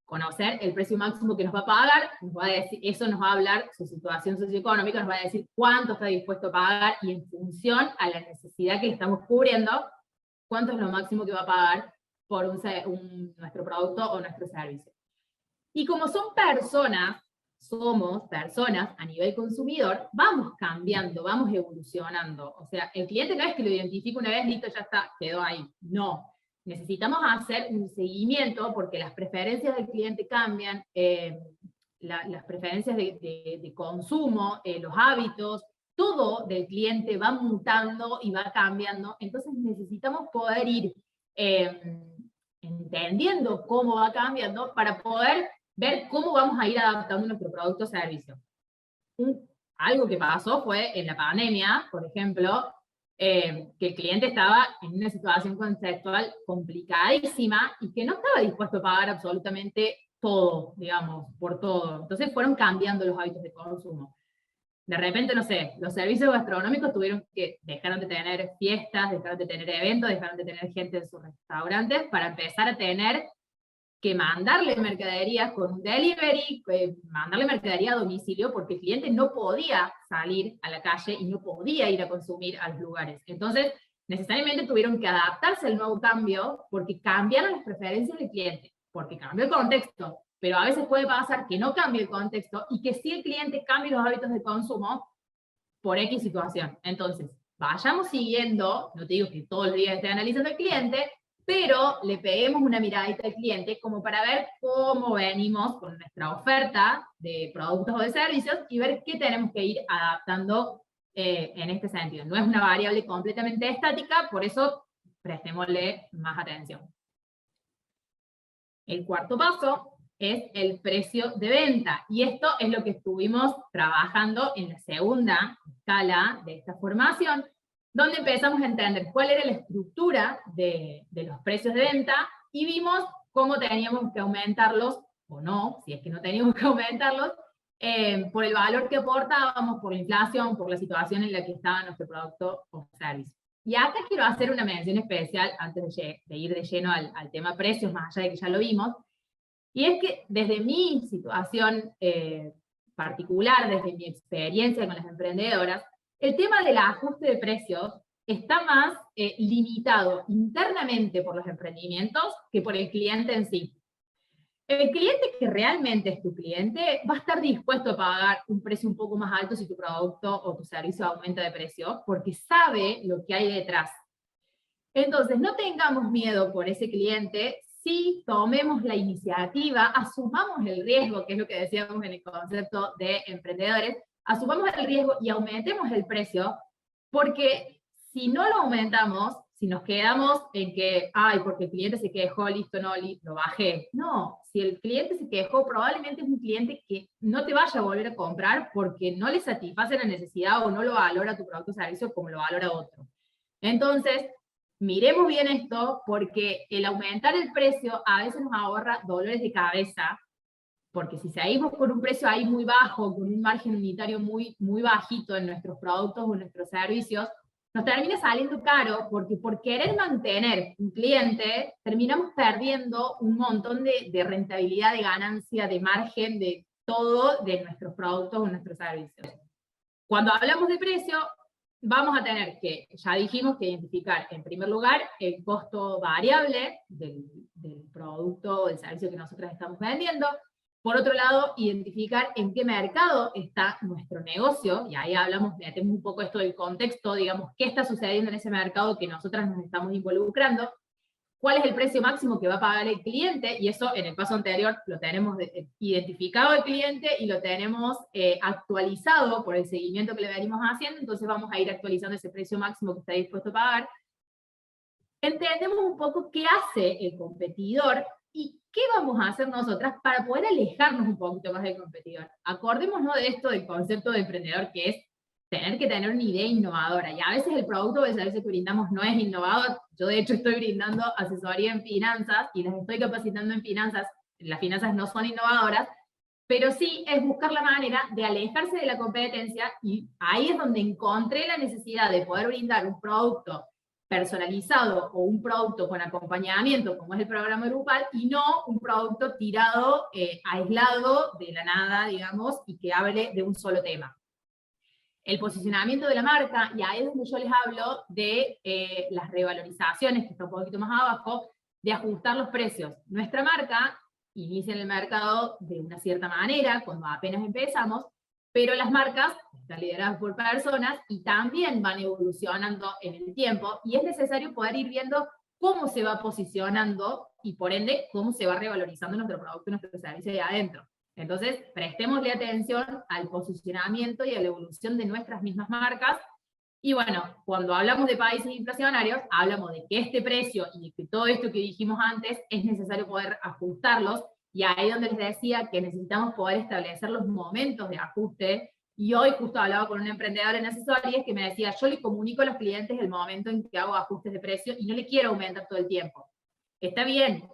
Conocer el precio máximo que nos va a pagar, nos va a decir, eso nos va a hablar, su situación socioeconómica nos va a decir cuánto está dispuesto a pagar, y en función a la necesidad que estamos cubriendo, cuánto es lo máximo que va a pagar por nuestro producto o nuestro servicio. Y como somos personas a nivel consumidor, vamos cambiando, vamos evolucionando. O sea, el cliente no es que lo identifique una vez, listo, ya está, quedó ahí. No. Necesitamos hacer un seguimiento, porque las preferencias del cliente cambian, las preferencias de consumo, los hábitos, todo del cliente va mutando y va cambiando. Entonces necesitamos poder ir entendiendo cómo va cambiando para poder ver cómo vamos a ir adaptando nuestro producto o servicio. Algo que pasó fue en la pandemia, por ejemplo, que el cliente estaba en una situación conceptual complicadísima y que no estaba dispuesto a pagar absolutamente todo, digamos, por todo. Entonces fueron cambiando los hábitos de consumo. De repente, no sé, los servicios gastronómicos dejaron de tener fiestas, dejaron de tener eventos, dejaron de tener gente en sus restaurantes, para empezar a tener que mandarle mercaderías con un delivery, mandarle mercadería a domicilio, porque el cliente no podía salir a la calle y no podía ir a consumir a los lugares. Entonces, necesariamente tuvieron que adaptarse al nuevo cambio, porque cambiaron las preferencias del cliente, porque cambió el contexto, pero a veces puede pasar que no cambie el contexto, y que sí el cliente cambie los hábitos de consumo por X situación. Entonces, vayamos siguiendo, no te digo que todos los días esté analizando al cliente, pero le peguemos una miradita al cliente como para ver cómo venimos con nuestra oferta de productos o de servicios, y ver qué tenemos que ir adaptando en este sentido. No es una variable completamente estática, por eso prestémosle más atención. El cuarto paso es el precio de venta, y esto es lo que estuvimos trabajando en la segunda escala de esta formación, donde empezamos a entender cuál era la estructura de los precios de venta, y vimos cómo teníamos que aumentarlos, o no, si es que no teníamos que aumentarlos, por el valor que aportábamos, por la inflación, por la situación en la que estaba nuestro producto o servicio. Y acá quiero hacer una mención especial, antes de ir de lleno al tema precios, más allá de que ya lo vimos, y es que desde mi situación particular, desde mi experiencia con las emprendedoras, el tema del ajuste de precios está más limitado internamente por los emprendimientos que por el cliente en sí. El cliente que realmente es tu cliente va a estar dispuesto a pagar un precio un poco más alto si tu producto o tu servicio aumenta de precio, porque sabe lo que hay detrás. Entonces, no tengamos miedo por ese cliente, sí tomemos la iniciativa, asumamos el riesgo, que es lo que decíamos en el concepto de emprendedores, asumamos el riesgo y aumentemos el precio, porque si no lo aumentamos, si nos quedamos en que, ay, porque el cliente se quejó, listo, no, lo bajé. No, si el cliente se quejó, probablemente es un cliente que no te vaya a volver a comprar porque no le satisface la necesidad o no lo valora tu producto o servicio como lo valora otro. Entonces, miremos bien esto, porque el aumentar el precio a veces nos ahorra dolores de cabeza, porque si seguimos con un precio ahí muy bajo, con un margen unitario muy, muy bajito en nuestros productos o en nuestros servicios, nos termina saliendo caro, porque por querer mantener un cliente, terminamos perdiendo un montón de rentabilidad, de ganancia, de margen, de todo de nuestros productos o nuestros servicios. Cuando hablamos de precio, vamos a tener que, ya dijimos, que identificar en primer lugar el costo variable del producto o del servicio que nosotros estamos vendiendo. Por otro lado, identificar en qué mercado está nuestro negocio, y ahí hablamos, metemos un poco esto del contexto, digamos, qué está sucediendo en ese mercado que nosotras nos estamos involucrando, cuál es el precio máximo que va a pagar el cliente, y eso en el paso anterior lo tenemos identificado el cliente y lo tenemos actualizado por el seguimiento que le venimos haciendo, entonces vamos a ir actualizando ese precio máximo que está dispuesto a pagar. Entendemos un poco qué hace el competidor y qué vamos a hacer nosotras para poder alejarnos un poquito más del competidor. Acordémonos de esto del concepto de emprendedor, que es tener que tener una idea innovadora, y a veces el producto o el servicio que brindamos no es innovador. Yo de hecho estoy brindando asesoría en finanzas y las estoy capacitando en finanzas. Las finanzas no son innovadoras, pero sí es buscar la manera de alejarse de la competencia, y ahí es donde encontré la necesidad de poder brindar un producto personalizado o un producto con acompañamiento, como es el programa grupal, y no un producto tirado, aislado de la nada, digamos, y que hable de un solo tema. El posicionamiento de la marca, y ahí es donde yo les hablo de las revalorizaciones, que está un poquito más abajo, de ajustar los precios. Nuestra marca inicia en el mercado de una cierta manera, cuando apenas empezamos, pero las marcas están lideradas por personas y también van evolucionando en el tiempo, y es necesario poder ir viendo cómo se va posicionando y por ende cómo se va revalorizando nuestro producto, nuestro servicio de adentro. Entonces, prestémosle atención al posicionamiento y a la evolución de nuestras mismas marcas. Y bueno, cuando hablamos de países inflacionarios, hablamos de que este precio y que todo esto que dijimos antes es necesario poder ajustarlos, y ahí donde les decía que necesitamos poder establecer los momentos de ajuste. Y hoy justo hablaba con un emprendedor en asesorías que me decía, yo le comunico a los clientes el momento en que hago ajustes de precio y no le quiero aumentar todo el tiempo. Está bien,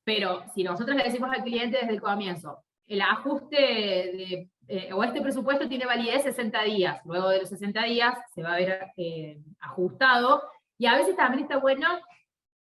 pero si nosotros le decimos al cliente desde el comienzo, el ajuste o este presupuesto tiene validez 60 días, luego de los 60 días se va a ver ajustado, y a veces también está bueno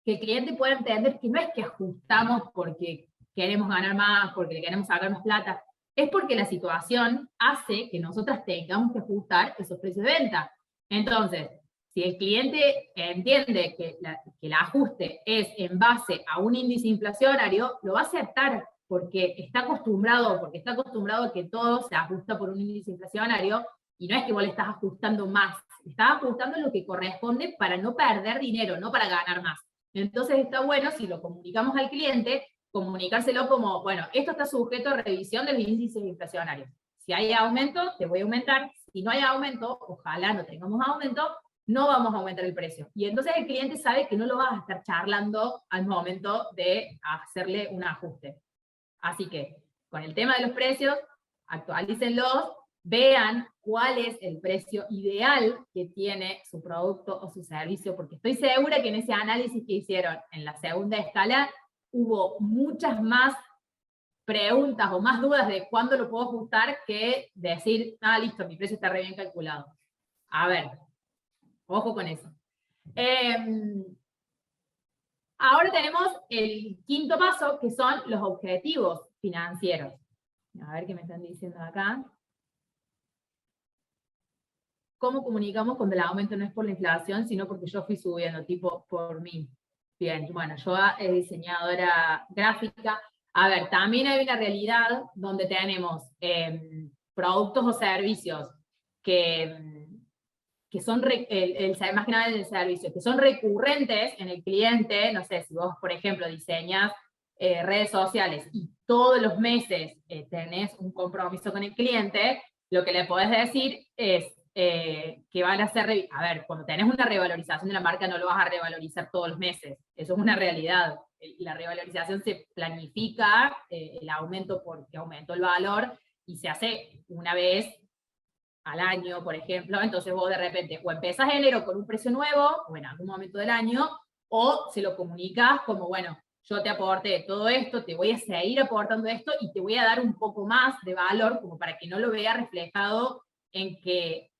que el cliente pueda entender que no es que ajustamos porque queremos ganar más, porque le queremos sacar más plata, es porque la situación hace que nosotras tengamos que ajustar esos precios de venta. Entonces, si el cliente entiende que el ajuste es en base a un índice inflacionario, lo va a aceptar porque está acostumbrado a que todo se ajusta por un índice inflacionario, y no es que vos le estás ajustando más, estás ajustando lo que corresponde para no perder dinero, no para ganar más. Entonces está bueno, si lo comunicamos al cliente, comunicárselo como, bueno, esto está sujeto a revisión de los índices inflacionarios. Si hay aumento, te voy a aumentar. Si no hay aumento, ojalá no tengamos aumento, no vamos a aumentar el precio. Y entonces el cliente sabe que no lo vas a estar charlando al momento de hacerle un ajuste. Así que, con el tema de los precios, actualícenlos, vean cuál es el precio ideal que tiene su producto o su servicio, porque estoy segura que en ese análisis que hicieron en la segunda escala, hubo muchas más preguntas o más dudas de cuándo lo puedo ajustar que decir, ah, listo, mi precio está re bien calculado. A ver, ojo con eso. Ahora tenemos el quinto paso, que son los objetivos financieros. A ver qué me están diciendo acá. ¿Cómo comunicamos cuando el aumento no es por la inflación, sino porque yo fui subiendo, tipo por mí? Bien, bueno, yo soy diseñadora gráfica. A ver, también hay una realidad donde tenemos productos o servicios que son, más que nada en el servicio, que son recurrentes en el cliente. No sé, si vos, por ejemplo, diseñas redes sociales y todos los meses tenés un compromiso con el cliente, lo que le podés decir es, que van a ser, a ver, cuando tenés una revalorización de la marca no lo vas a revalorizar todos los meses, eso es una realidad. La revalorización se planifica, el aumento porque aumentó el valor, y se hace una vez al año, por ejemplo. Entonces vos de repente o empezás enero con un precio nuevo, o en algún momento del año, o se lo comunicas como, bueno, yo te aporté todo esto, te voy a seguir aportando esto, y te voy a dar un poco más de valor, como para que no lo vea reflejado en que,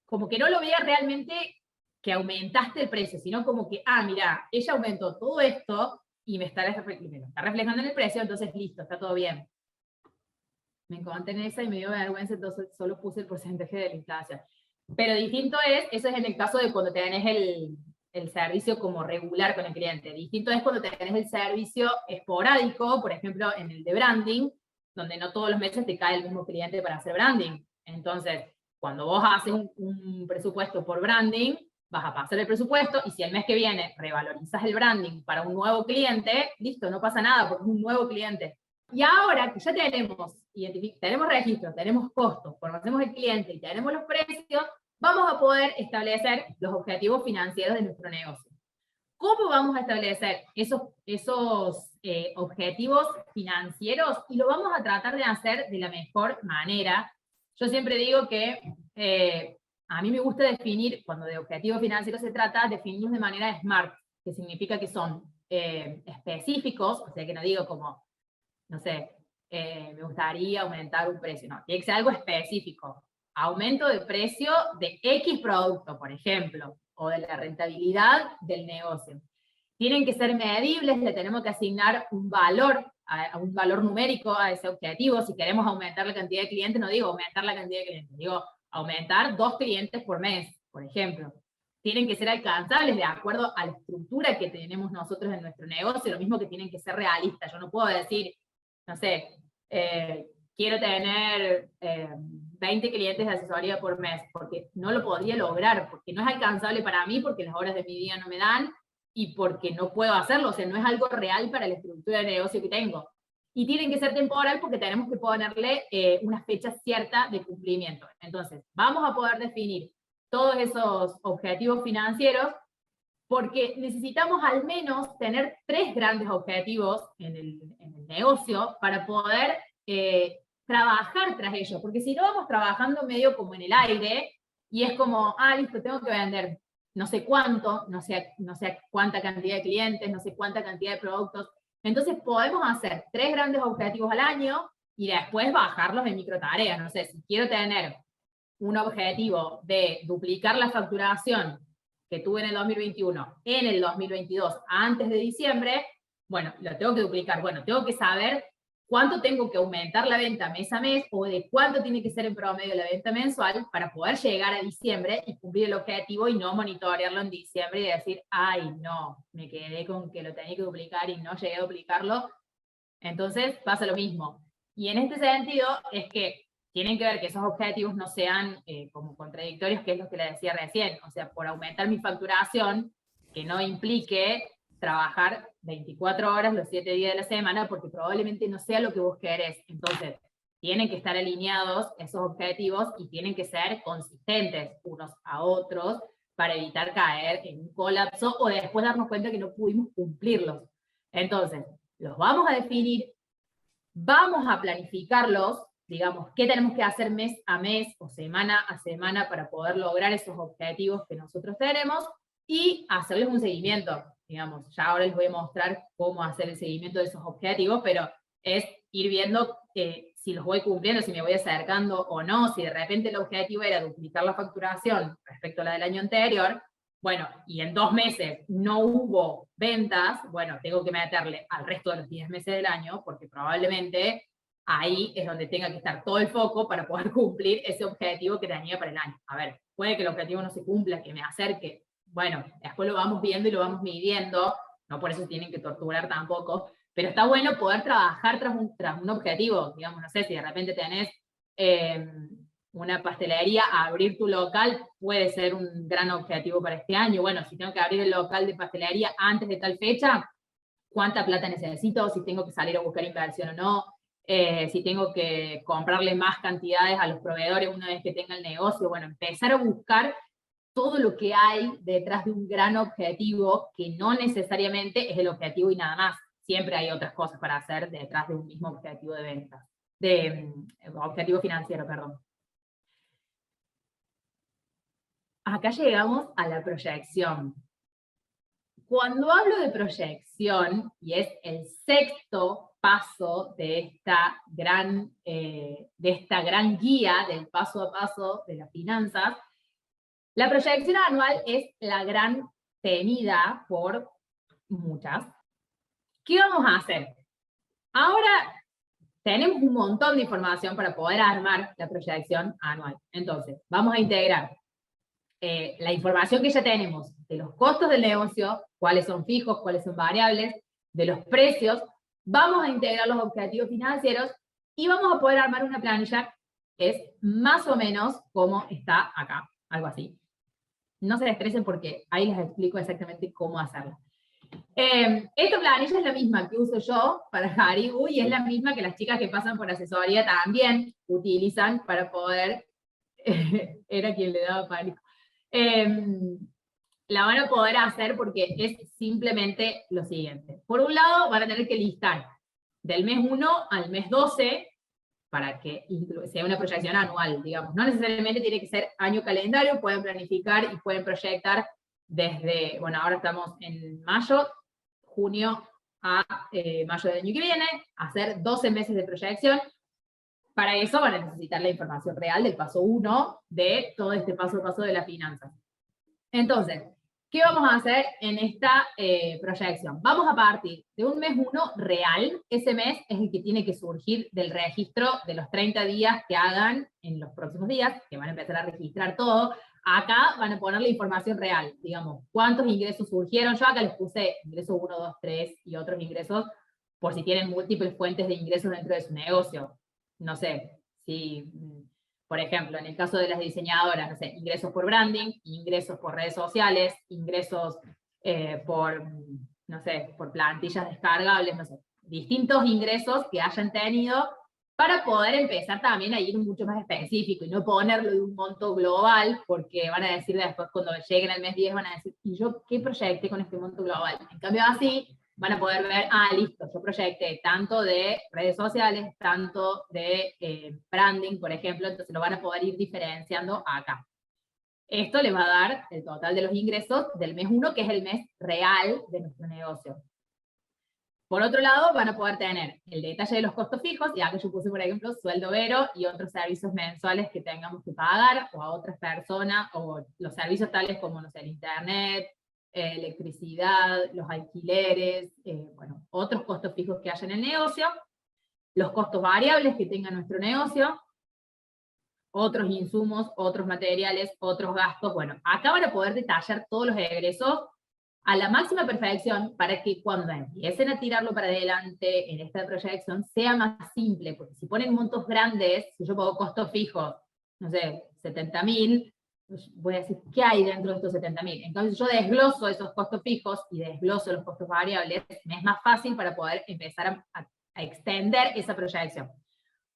como que no lo vea realmente que aumentaste el precio, sino como que, mira, ella aumentó todo esto, y me está reflejando en el precio, entonces listo, está todo bien. Me encontré en esa y me dio vergüenza, entonces solo puse el porcentaje de la inflación. Pero distinto es, eso es en el caso de cuando tenés el servicio como regular con el cliente. Distinto es cuando tenés el servicio esporádico, por ejemplo, en el de branding, donde no todos los meses te cae el mismo cliente para hacer branding. Entonces, cuando vos haces un presupuesto por branding, vas a pasar el presupuesto, y si el mes que viene revalorizas el branding para un nuevo cliente, listo, no pasa nada, porque es un nuevo cliente. Y ahora que ya tenemos registros, tenemos costos, conocemos el cliente y tenemos los precios, vamos a poder establecer los objetivos financieros de nuestro negocio. ¿Cómo vamos a establecer esos objetivos financieros? Y lo vamos a tratar de hacer de la mejor manera. Yo siempre digo que a mí me gusta definir, cuando de objetivos financieros se trata, definirlos de manera SMART, que significa que son específicos, o sea que no digo como, no sé, me gustaría aumentar un precio. No, tiene que ser algo específico. Aumento de precio de X producto, por ejemplo, o de la rentabilidad del negocio. Tienen que ser medibles, le tenemos que asignar un valor numérico a ese objetivo. Si queremos aumentar la cantidad de clientes, no digo aumentar la cantidad de clientes, digo aumentar 2 clientes por mes, por ejemplo. Tienen que ser alcanzables de acuerdo a la estructura que tenemos nosotros en nuestro negocio, lo mismo que tienen que ser realistas. Yo no puedo decir, no sé, quiero tener 20 clientes de asesoría por mes, porque no lo podría lograr, porque no es alcanzable para mí, porque las horas de mi día no me dan, y porque no puedo hacerlo, o sea, no es algo real para la estructura de negocio que tengo. Y tienen que ser temporal porque tenemos que ponerle una fecha cierta de cumplimiento. Entonces, vamos a poder definir todos esos objetivos financieros, porque necesitamos al menos tener 3 grandes objetivos en el negocio para poder trabajar tras ellos, porque si no vamos trabajando medio como en el aire, y es como, listo, tengo que vender no sé cuánto, no sé cuánta cantidad de clientes, no sé cuánta cantidad de productos. Entonces podemos hacer 3 grandes objetivos al año, y después bajarlos en microtareas. No sé, si quiero tener un objetivo de duplicar la facturación que tuve en el 2021 en el 2022 antes de diciembre, bueno, lo tengo que duplicar. Bueno, tengo que saber cuánto tengo que aumentar la venta mes a mes, o de cuánto tiene que ser en promedio la venta mensual, para poder llegar a diciembre y cumplir el objetivo, y no monitorearlo en diciembre y decir, no, me quedé con que lo tenía que duplicar y no llegué a duplicarlo. Entonces pasa lo mismo. Y en este sentido es que tienen que ver que esos objetivos no sean como contradictorios, que es lo que le decía recién. O sea, por aumentar mi facturación, que no implique trabajar 24 horas los 7 días de la semana, porque probablemente no sea lo que vos querés. Entonces, tienen que estar alineados esos objetivos, y tienen que ser consistentes unos a otros, para evitar caer en un colapso, o después darnos cuenta que no pudimos cumplirlos. Entonces, los vamos a definir, vamos a planificarlos, digamos, qué tenemos que hacer mes a mes o semana a semana para poder lograr esos objetivos que nosotros tenemos, y hacerles un seguimiento. Digamos, ya ahora les voy a mostrar cómo hacer el seguimiento de esos objetivos, pero es ir viendo si los voy cumpliendo, si me voy acercando o no. Si de repente el objetivo era duplicar la facturación respecto a la del año anterior, bueno, y en 2 meses no hubo ventas, bueno, tengo que meterle al resto de los 10 meses del año, porque probablemente ahí es donde tenga que estar todo el foco para poder cumplir ese objetivo que tenía para el año. A ver, puede que el objetivo no se cumpla, que me acerque, bueno, después lo vamos viendo y lo vamos midiendo, no por eso tienen que torturar tampoco, pero está bueno poder trabajar tras un objetivo. Digamos, no sé, si de repente tenés una pastelería, abrir tu local puede ser un gran objetivo para este año. Bueno, si tengo que abrir el local de pastelería antes de tal fecha, ¿cuánta plata necesito? Si tengo que salir a buscar inversión o no. si tengo que comprarle más cantidades a los proveedores una vez que tenga el negocio, bueno, empezar a buscar todo lo que hay detrás de un gran objetivo, que no necesariamente es el objetivo y nada más. Siempre hay otras cosas para hacer detrás de un mismo objetivo de ventas, de objetivo financiero, perdón. Acá llegamos a la proyección. Cuando hablo de proyección, y es el sexto paso de esta gran guía del paso a paso de las finanzas, la proyección anual es la gran temida por muchas. ¿Qué vamos a hacer? Ahora tenemos un montón de información para poder armar la proyección anual. Entonces, vamos a integrar la información que ya tenemos de los costos del negocio, cuáles son fijos, cuáles son variables, de los precios, vamos a integrar los objetivos financieros y vamos a poder armar una planilla que es más o menos como está acá, algo así. No se estresen porque ahí les explico exactamente cómo hacerlo. Esta planilla es la misma que uso yo para Haribu y es la misma que las chicas que pasan por asesoría también utilizan para poder, era quien le daba pánico, la van a poder hacer porque es simplemente lo siguiente. Por un lado van a tener que listar del mes 1 al mes 12 para que sea una proyección anual, digamos. No necesariamente tiene que ser año calendario, pueden planificar y pueden proyectar desde, bueno, ahora estamos en mayo, junio a mayo del año que viene, hacer 12 meses de proyección. Para eso van a necesitar la información real del paso 1 de todo este paso a paso de las finanzas. Entonces, ¿qué vamos a hacer en esta proyección? Vamos a partir de un mes 1 real. Ese mes es el que tiene que surgir del registro de los 30 días que hagan en los próximos días, que van a empezar a registrar todo. Acá van a poner la información real, digamos, cuántos ingresos surgieron. Yo acá les puse ingresos 1, 2, 3 y otros ingresos por si tienen múltiples fuentes de ingresos dentro de su negocio. No sé, si... Por ejemplo, en el caso de las diseñadoras, no sé, ingresos por branding, ingresos por redes sociales, ingresos por, no sé, por plantillas descargables, no sé, distintos ingresos que hayan tenido para poder empezar también a ir mucho más específico y no ponerlo de un monto global, porque van a decir después cuando lleguen al mes 10, van a decir, ¿y yo qué proyecté con este monto global? En cambio así, van a poder ver, listo, yo proyecté tanto de redes sociales, tanto de branding, por ejemplo, entonces lo van a poder ir diferenciando acá. Esto les va a dar el total de los ingresos del mes 1, que es el mes real de nuestro negocio. Por otro lado, van a poder tener el detalle de los costos fijos, y acá yo puse, por ejemplo, sueldo vero y otros servicios mensuales que tengamos que pagar, o a otras personas, o los servicios tales como, no sé, el internet, electricidad, los alquileres, bueno, otros costos fijos que haya en el negocio, los costos variables que tenga nuestro negocio, otros insumos, otros materiales, otros gastos. Bueno, acá van a poder detallar todos los egresos a la máxima perfección para que cuando empiecen a tirarlo para adelante en esta proyección sea más simple, porque si ponen montos grandes, si yo pongo costos fijos, no sé, 70.000, voy a decir, ¿qué hay dentro de estos 70.000? Entonces yo desgloso esos costos fijos y desgloso los costos variables, me es más fácil para poder empezar a extender esa proyección.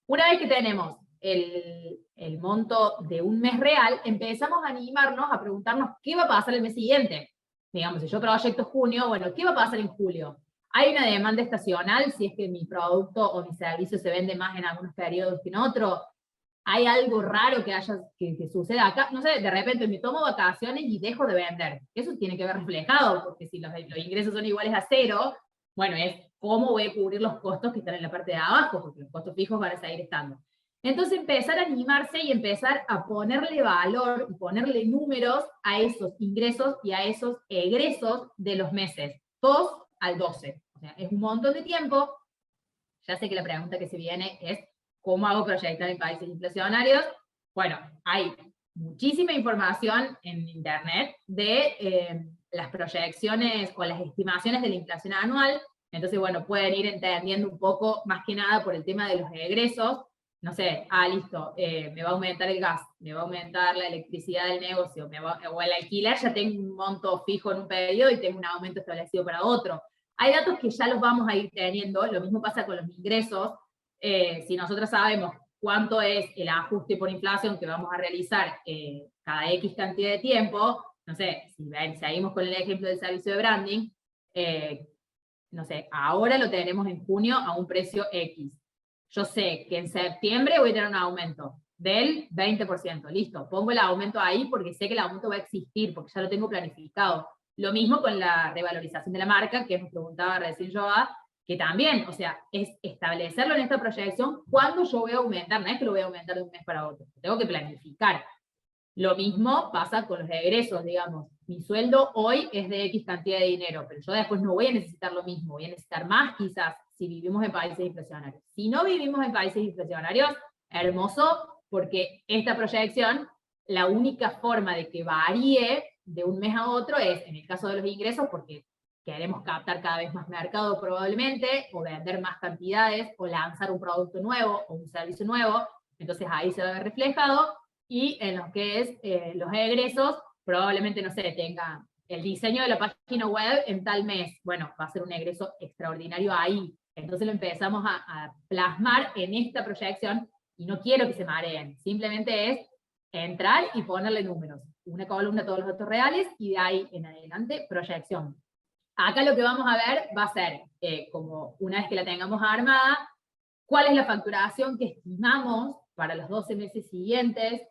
Una vez que tenemos el monto de un mes real, empezamos a animarnos a preguntarnos qué va a pasar el mes siguiente. Digamos, si yo proyecto junio, bueno, ¿qué va a pasar en julio? ¿Hay una demanda estacional si es que mi producto o mi servicio se vende más en algunos periodos que en otros? ¿Hay algo raro que suceda acá? No sé, de repente me tomo vacaciones y dejo de vender. Eso tiene que ver reflejado, porque si los ingresos son iguales a 0, bueno, es cómo voy a cubrir los costos que están en la parte de abajo, porque los costos fijos van a seguir estando. Entonces empezar a animarse y empezar a ponerle valor y ponerle números a esos ingresos y a esos egresos de los meses 2 al 12. O sea, es un montón de tiempo. Ya sé que la pregunta que se viene es ¿cómo hago proyectar en países inflacionarios? Bueno, hay muchísima información en internet de las proyecciones o las estimaciones de la inflación anual. Entonces, bueno, pueden ir entendiendo un poco, más que nada por el tema de los egresos. No sé, listo, me va a aumentar el gas, me va a aumentar la electricidad del negocio, o el alquiler, ya tengo un monto fijo en un periodo y tengo un aumento establecido para otro. Hay datos que ya los vamos a ir teniendo, lo mismo pasa con los ingresos. si nosotros sabemos cuánto es el ajuste por inflación que vamos a realizar cada X cantidad de tiempo, no sé, si seguimos con el ejemplo del servicio de branding, no sé, ahora lo tenemos en junio a un precio X. Yo sé que en septiembre voy a tener un aumento del 20%, listo, pongo el aumento ahí porque sé que el aumento va a existir, porque ya lo tengo planificado. Lo mismo con la revalorización de la marca, que nos preguntaba recién Joa, que también, o sea, es establecerlo en esta proyección cuándo yo voy a aumentar, no es que lo voy a aumentar de un mes para otro, tengo que planificar. Lo mismo pasa con los egresos, digamos, mi sueldo hoy es de X cantidad de dinero, pero yo después no voy a necesitar lo mismo, voy a necesitar más quizás si vivimos en países inflacionarios. Si no vivimos en países inflacionarios, hermoso, porque esta proyección, la única forma de que varíe de un mes a otro es, en el caso de los ingresos, porque queremos captar cada vez más mercado probablemente, o vender más cantidades, o lanzar un producto nuevo, o un servicio nuevo, entonces ahí se va a ver reflejado, y en lo que es los egresos, probablemente, no sé, tenga el diseño de la página web en tal mes, bueno, va a ser un egreso extraordinario ahí, entonces lo empezamos a plasmar en esta proyección, y no quiero que se mareen, simplemente es entrar y ponerle números, una columna todos los datos reales, y de ahí en adelante proyección. Acá lo que vamos a ver va a ser, como una vez que la tengamos armada, cuál es la facturación que estimamos para los 12 meses siguientes.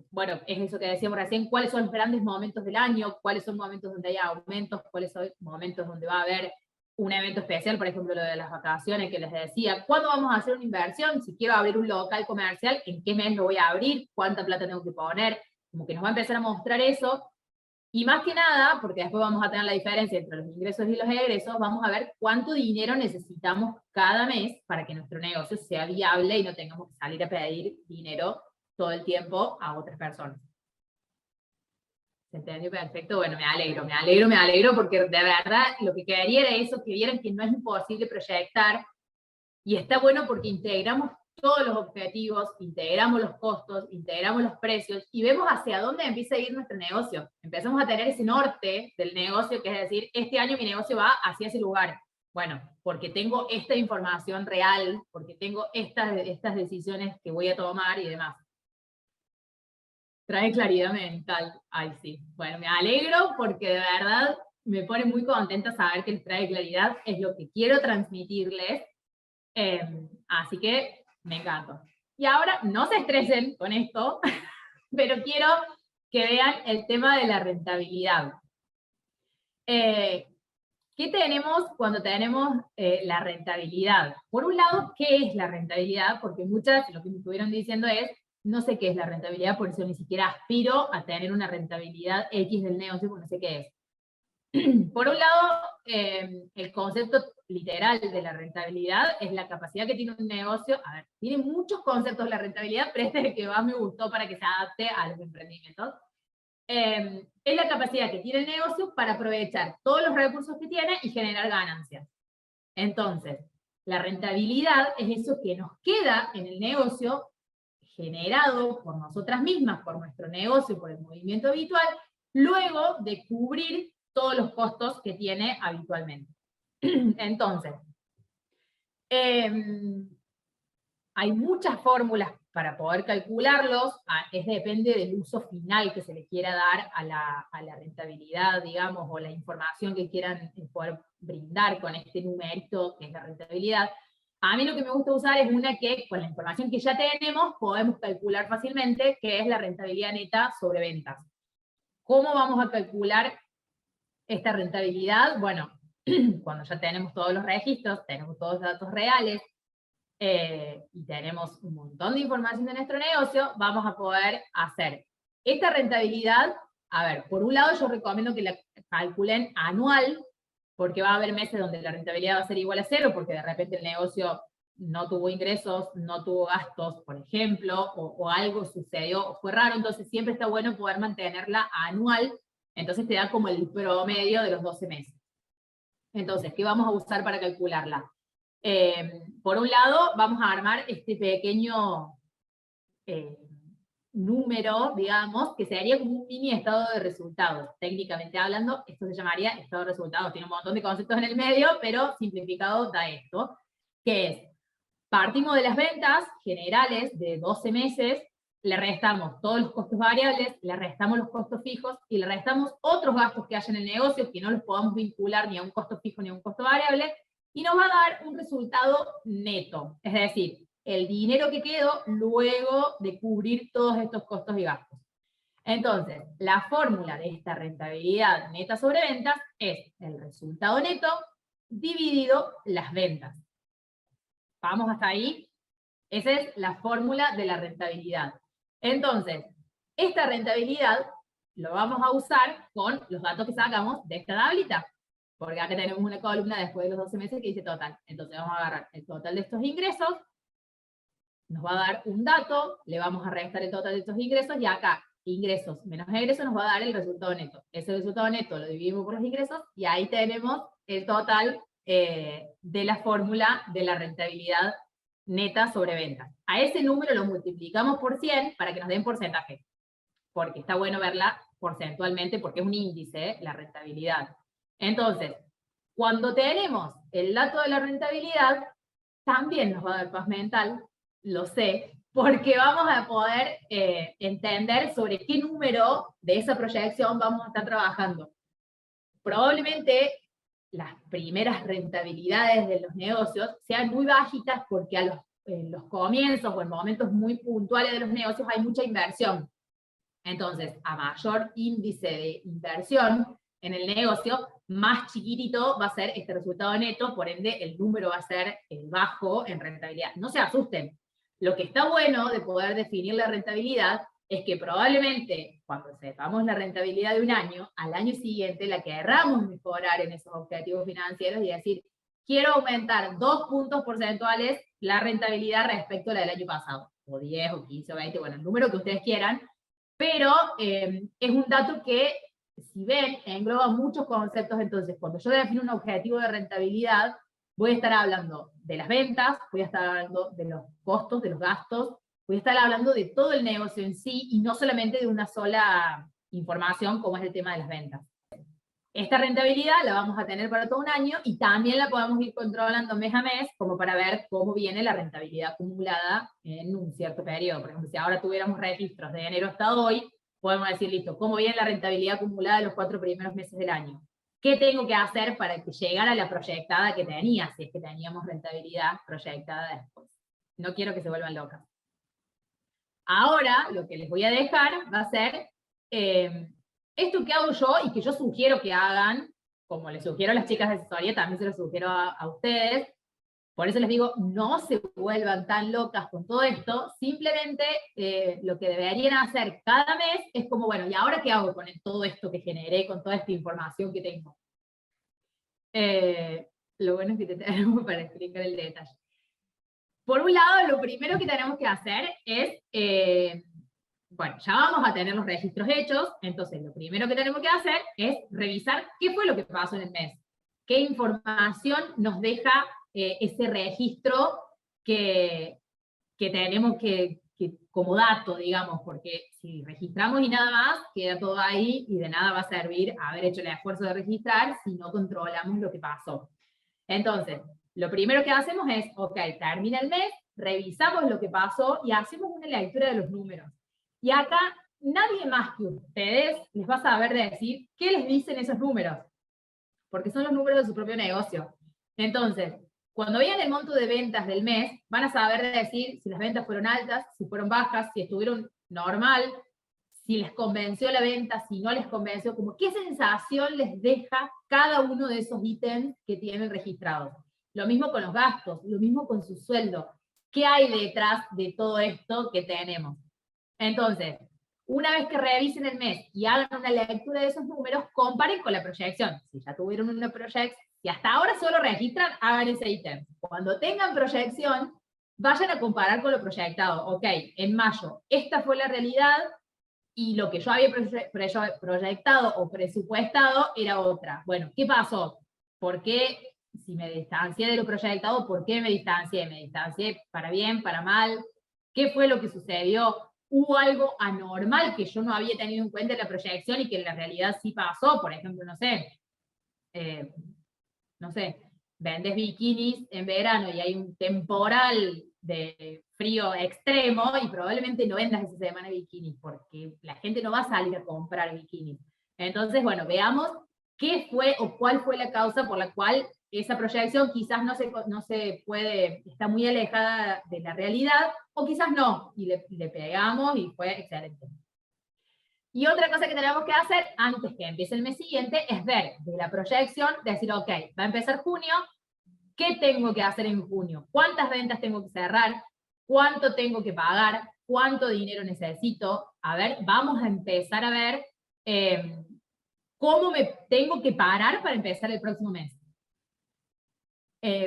Bueno, es eso que decíamos recién, cuáles son los grandes momentos del año, cuáles son momentos donde hay aumentos, cuáles son momentos donde va a haber un evento especial, por ejemplo, lo de las vacaciones que les decía, cuándo vamos a hacer una inversión, si quiero abrir un local comercial, en qué mes lo voy a abrir, cuánta plata tengo que poner, como que nos va a empezar a mostrar eso. Y más que nada, porque después vamos a tener la diferencia entre los ingresos y los egresos, vamos a ver cuánto dinero necesitamos cada mes para que nuestro negocio sea viable y no tengamos que salir a pedir dinero todo el tiempo a otras personas. ¿Se entendió? Perfecto. Bueno, me alegro, porque de verdad lo que quería era eso, que vieran que no es imposible proyectar, y está bueno porque integramos todos los objetivos, integramos los costos, integramos los precios, y vemos hacia dónde empieza a ir nuestro negocio. Empezamos a tener ese norte del negocio, que es decir, este año mi negocio va hacia ese lugar. Bueno, porque tengo esta información real, porque tengo estas decisiones que voy a tomar y demás. Trae claridad mental. Ay, sí. Bueno, me alegro porque de verdad me pone muy contenta saber que les trae claridad. Es lo que quiero transmitirles. Así que me encanta. Y ahora no se estresen con esto, pero quiero que vean el tema de la rentabilidad. ¿Qué tenemos cuando tenemos la rentabilidad? Por un lado, ¿qué es la rentabilidad? Porque muchas lo que me estuvieron diciendo es, no sé qué es la rentabilidad, por eso ni siquiera aspiro a tener una rentabilidad X del negocio, porque no sé qué es. Por un lado, el concepto literal de la rentabilidad es la capacidad que tiene un negocio. A ver, tiene muchos conceptos la rentabilidad, pero este es el que más me gustó para que se adapte a los emprendimientos. Es la capacidad que tiene el negocio para aprovechar todos los recursos que tiene y generar ganancias. Entonces, la rentabilidad es eso que nos queda en el negocio generado por nosotras mismas, por nuestro negocio, por el movimiento habitual, luego de cubrir todos los costos que tiene habitualmente. Entonces, hay muchas fórmulas para poder calcularlos, depende del uso final que se le quiera dar a la rentabilidad, digamos, o la información que quieran poder brindar con este numerito que es la rentabilidad. A mí lo que me gusta usar es una que, con la información que ya tenemos, podemos calcular fácilmente, que es la rentabilidad neta sobre ventas. ¿Cómo vamos a calcular esta rentabilidad? Bueno, cuando ya tenemos todos los registros, tenemos todos los datos reales, y tenemos un montón de información de nuestro negocio, vamos a poder hacer esta rentabilidad. A ver, por un lado yo recomiendo que la calculen anual, porque va a haber meses donde la rentabilidad va a ser igual a 0, porque de repente el negocio no tuvo ingresos, no tuvo gastos, por ejemplo, o algo sucedió, o fue raro, entonces siempre está bueno poder mantenerla anual, entonces te da como el promedio de los 12 meses. Entonces, ¿qué vamos a usar para calcularla? Por un lado, vamos a armar este pequeño número, digamos, que sería como un mini estado de resultados. Técnicamente hablando, esto se llamaría estado de resultados. Tiene un montón de conceptos en el medio, pero simplificado da esto, que es Partimos de las ventas generales de 12 meses, le restamos todos los costos variables, le restamos los costos fijos y le restamos otros gastos que hay en el negocio que no los podamos vincular ni a un costo fijo ni a un costo variable, y nos va a dar un resultado neto, es decir, el dinero que quedó luego de cubrir todos estos costos y gastos. Entonces, la fórmula de esta rentabilidad neta sobre ventas es el resultado neto dividido las ventas. ¿Vamos hasta ahí? Esa es la fórmula de la rentabilidad. Entonces, esta rentabilidad lo vamos a usar con los datos que sacamos de esta tablita. Porque acá tenemos una columna después de los 12 meses que dice total. Entonces vamos a agarrar el total de estos ingresos, nos va a dar un dato, le vamos a restar el total de estos ingresos, y acá, ingresos menos egresos, nos va a dar el resultado neto. Ese resultado neto lo dividimos por los ingresos, y ahí tenemos el total de la fórmula de la rentabilidad neta sobre ventas. A ese número lo multiplicamos por 100 para que nos den porcentaje. Porque está bueno verla porcentualmente, porque es un índice, la rentabilidad. Entonces, cuando tenemos el dato de la rentabilidad, también nos va a dar paz mental, lo sé, porque vamos a poder entender sobre qué número de esa proyección vamos a estar trabajando. Probablemente las primeras rentabilidades de los negocios sean muy bajitas porque en los comienzos o en momentos muy puntuales de los negocios hay mucha inversión. Entonces, a mayor índice de inversión en el negocio, más chiquitito va a ser este resultado neto, por ende el número va a ser bajo en rentabilidad. No se asusten. Lo que está bueno de poder definir la rentabilidad es que probablemente cuando sepamos la rentabilidad de un año, al año siguiente la querramos mejorar en esos objetivos financieros y decir, quiero aumentar 2 puntos porcentuales la rentabilidad respecto a la del año pasado, o 10, o 15, o 20, bueno, el número que ustedes quieran, pero es un dato que, si ven, engloba muchos conceptos. Entonces, cuando yo defino un objetivo de rentabilidad, voy a estar hablando de las ventas, voy a estar hablando de los costos, de los gastos, voy a estar hablando de todo el negocio en sí, y no solamente de una sola información, como es el tema de las ventas. Esta rentabilidad la vamos a tener para todo un año, y también la podemos ir controlando mes a mes, como para ver cómo viene la rentabilidad acumulada en un cierto periodo. Por ejemplo, si ahora tuviéramos registros de enero hasta hoy, podemos decir, listo, ¿cómo viene la rentabilidad acumulada de los 4 primeros meses del año? ¿Qué tengo que hacer para que llegara a la proyectada que tenía, si es que teníamos rentabilidad proyectada después? No quiero que se vuelvan locas. Ahora, lo que les voy a dejar va a ser esto que hago yo y que yo sugiero que hagan, como les sugiero a las chicas de asesoría, también se lo sugiero a ustedes. Por eso les digo, no se vuelvan tan locas con todo esto. Simplemente lo que deberían hacer cada mes es como, bueno, ¿y ahora qué hago con todo esto que generé, con toda esta información que tengo? Lo bueno es que te tenemos para explicar el detalle. Por un lado, lo primero que tenemos que hacer es, bueno, ya vamos a tener los registros hechos, entonces lo primero que tenemos que hacer es revisar qué fue lo que pasó en el mes, qué información nos deja ese registro que tenemos que como dato, digamos, porque si registramos y nada más, queda todo ahí y de nada va a servir haber hecho el esfuerzo de registrar si no controlamos lo que pasó. Entonces, lo primero que hacemos es, ok, termina el mes, revisamos lo que pasó y hacemos una lectura de los números. Y acá nadie más que ustedes les va a saber decir qué les dicen esos números, porque son los números de su propio negocio. Entonces, cuando vean el monto de ventas del mes, van a saber decir si las ventas fueron altas, si fueron bajas, si estuvieron normal, si les convenció la venta, si no les convenció, como qué sensación les deja cada uno de esos ítems que tienen registrados. Lo mismo con los gastos, lo mismo con su sueldo. ¿Qué hay detrás de todo esto que tenemos? Entonces, una vez que revisen el mes y hagan una lectura de esos números, comparen con la proyección. Si ya tuvieron una proyección, si hasta ahora solo registran, hagan ese ítem. Cuando tengan proyección, vayan a comparar con lo proyectado. Ok, en mayo, esta fue la realidad, y lo que yo había proyectado o presupuestado era otra. Bueno, ¿qué pasó? ¿Por qué, si me distancié de lo proyectado, por qué me distancié? ¿Me distancié para bien, para mal? ¿Qué fue lo que sucedió? ¿Hubo algo anormal que yo no había tenido en cuenta en la proyección y que en la realidad sí pasó? Por ejemplo, no sé, vendes bikinis en verano y hay un temporal de frío extremo y probablemente no vendas esa semana bikinis, porque la gente no va a salir a comprar bikinis. Entonces, bueno, veamos qué fue o cuál fue la causa por la cual esa proyección quizás no se puede, está muy alejada de la realidad, o quizás no, y le pegamos y fue excelente. Y otra cosa que tenemos que hacer antes que empiece el mes siguiente es ver de la proyección, decir, ok, va a empezar junio, ¿qué tengo que hacer en junio? ¿Cuántas ventas tengo que cerrar? ¿Cuánto tengo que pagar? ¿Cuánto dinero necesito? A ver, vamos a empezar a ver cómo me tengo que parar para empezar el próximo mes.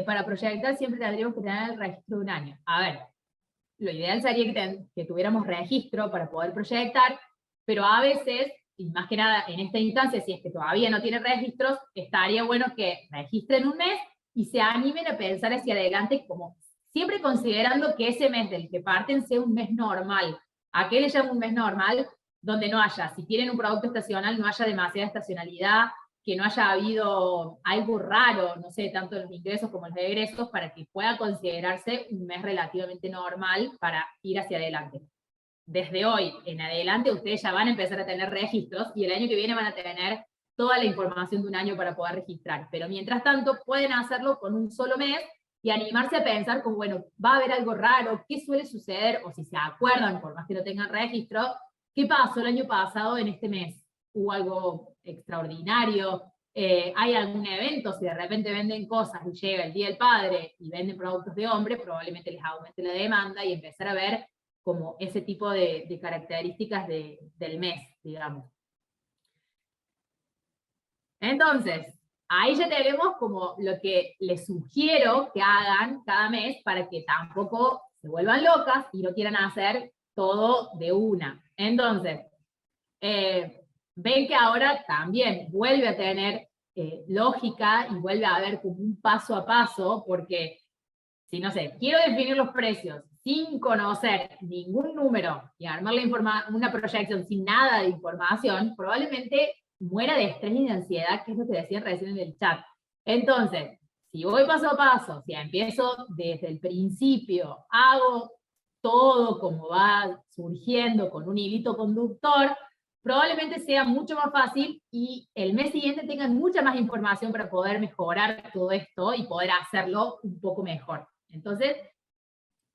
Para proyectar siempre tendríamos que tener el registro de un año. A ver, lo ideal sería que tuviéramos registro para poder proyectar, pero a veces, y más que nada en esta instancia, si es que todavía no tiene registros, estaría bueno que registren un mes y se animen a pensar hacia adelante, como siempre considerando que ese mes del que parten sea un mes normal. ¿A qué le llamo un mes normal? Donde no haya, si tienen un producto estacional, no haya demasiada estacionalidad, que no haya habido algo raro, no sé, tanto los ingresos como los egresos, para que pueda considerarse un mes relativamente normal para ir hacia adelante. Desde hoy en adelante ustedes ya van a empezar a tener registros y el año que viene van a tener toda la información de un año para poder registrar. Pero mientras tanto pueden hacerlo con un solo mes y animarse a pensar como, bueno, va a haber algo raro, qué suele suceder, o si se acuerdan, por más que no tengan registro, qué pasó el año pasado en este mes. ¿Hubo algo extraordinario? ¿Hay algún evento? Si de repente venden cosas y llega el Día del Padre y venden productos de hombre, probablemente les aumente la demanda y empezar a ver como ese tipo de características del mes, digamos. Entonces, ahí ya tenemos como lo que les sugiero que hagan cada mes para que tampoco se vuelvan locas y no quieran hacer todo de una. Entonces, ven que ahora también vuelve a tener lógica y vuelve a haber como un paso a paso, porque si, no sé, quiero definir los precios sin conocer ningún número y armar una proyección sin nada de información, probablemente muera de estrés y de ansiedad, que es lo que decían recién en el chat. Entonces, si voy paso a paso, si empiezo desde el principio, hago todo como va surgiendo con un hilito conductor, probablemente sea mucho más fácil y el mes siguiente tengan mucha más información para poder mejorar todo esto y poder hacerlo un poco mejor. Entonces,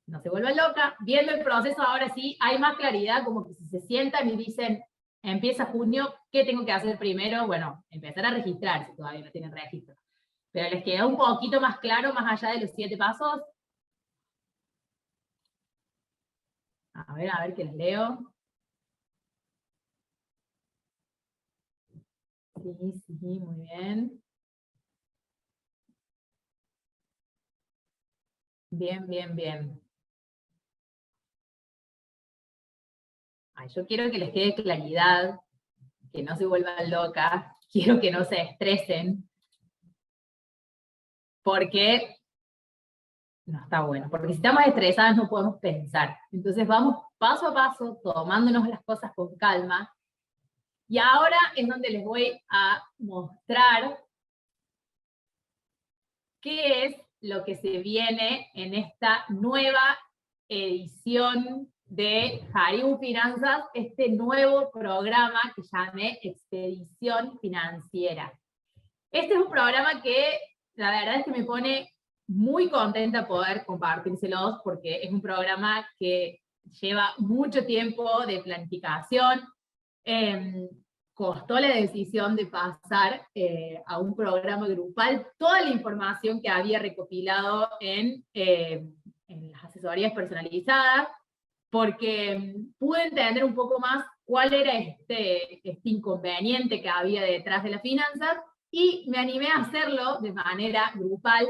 no se vuelvan locas, viendo el proceso ahora sí, hay más claridad, como que si se sientan y dicen, empieza junio, ¿qué tengo que hacer primero? Bueno, empezar a registrar, si todavía no tienen registro. Pero les queda un poquito más claro, más allá de los 7 pasos. A ver que les leo. Sí, muy bien. Bien. Ay, yo quiero que les quede claridad, que no se vuelvan locas, quiero que no se estresen, porque no está bueno, porque si estamos estresadas no podemos pensar. Entonces vamos paso a paso, tomándonos las cosas con calma, y ahora es donde les voy a mostrar qué es lo que se viene en esta nueva edición de Hariu Finanzas, este nuevo programa que llamé Expedición Financiera. Este es un programa que la verdad es que me pone muy contenta poder compartírselos, porque es un programa que lleva mucho tiempo de planificación. Costó la decisión de pasar a un programa grupal toda la información que había recopilado en las asesorías personalizadas, porque pude entender un poco más cuál era este inconveniente que había detrás de las finanzas, y me animé a hacerlo de manera grupal,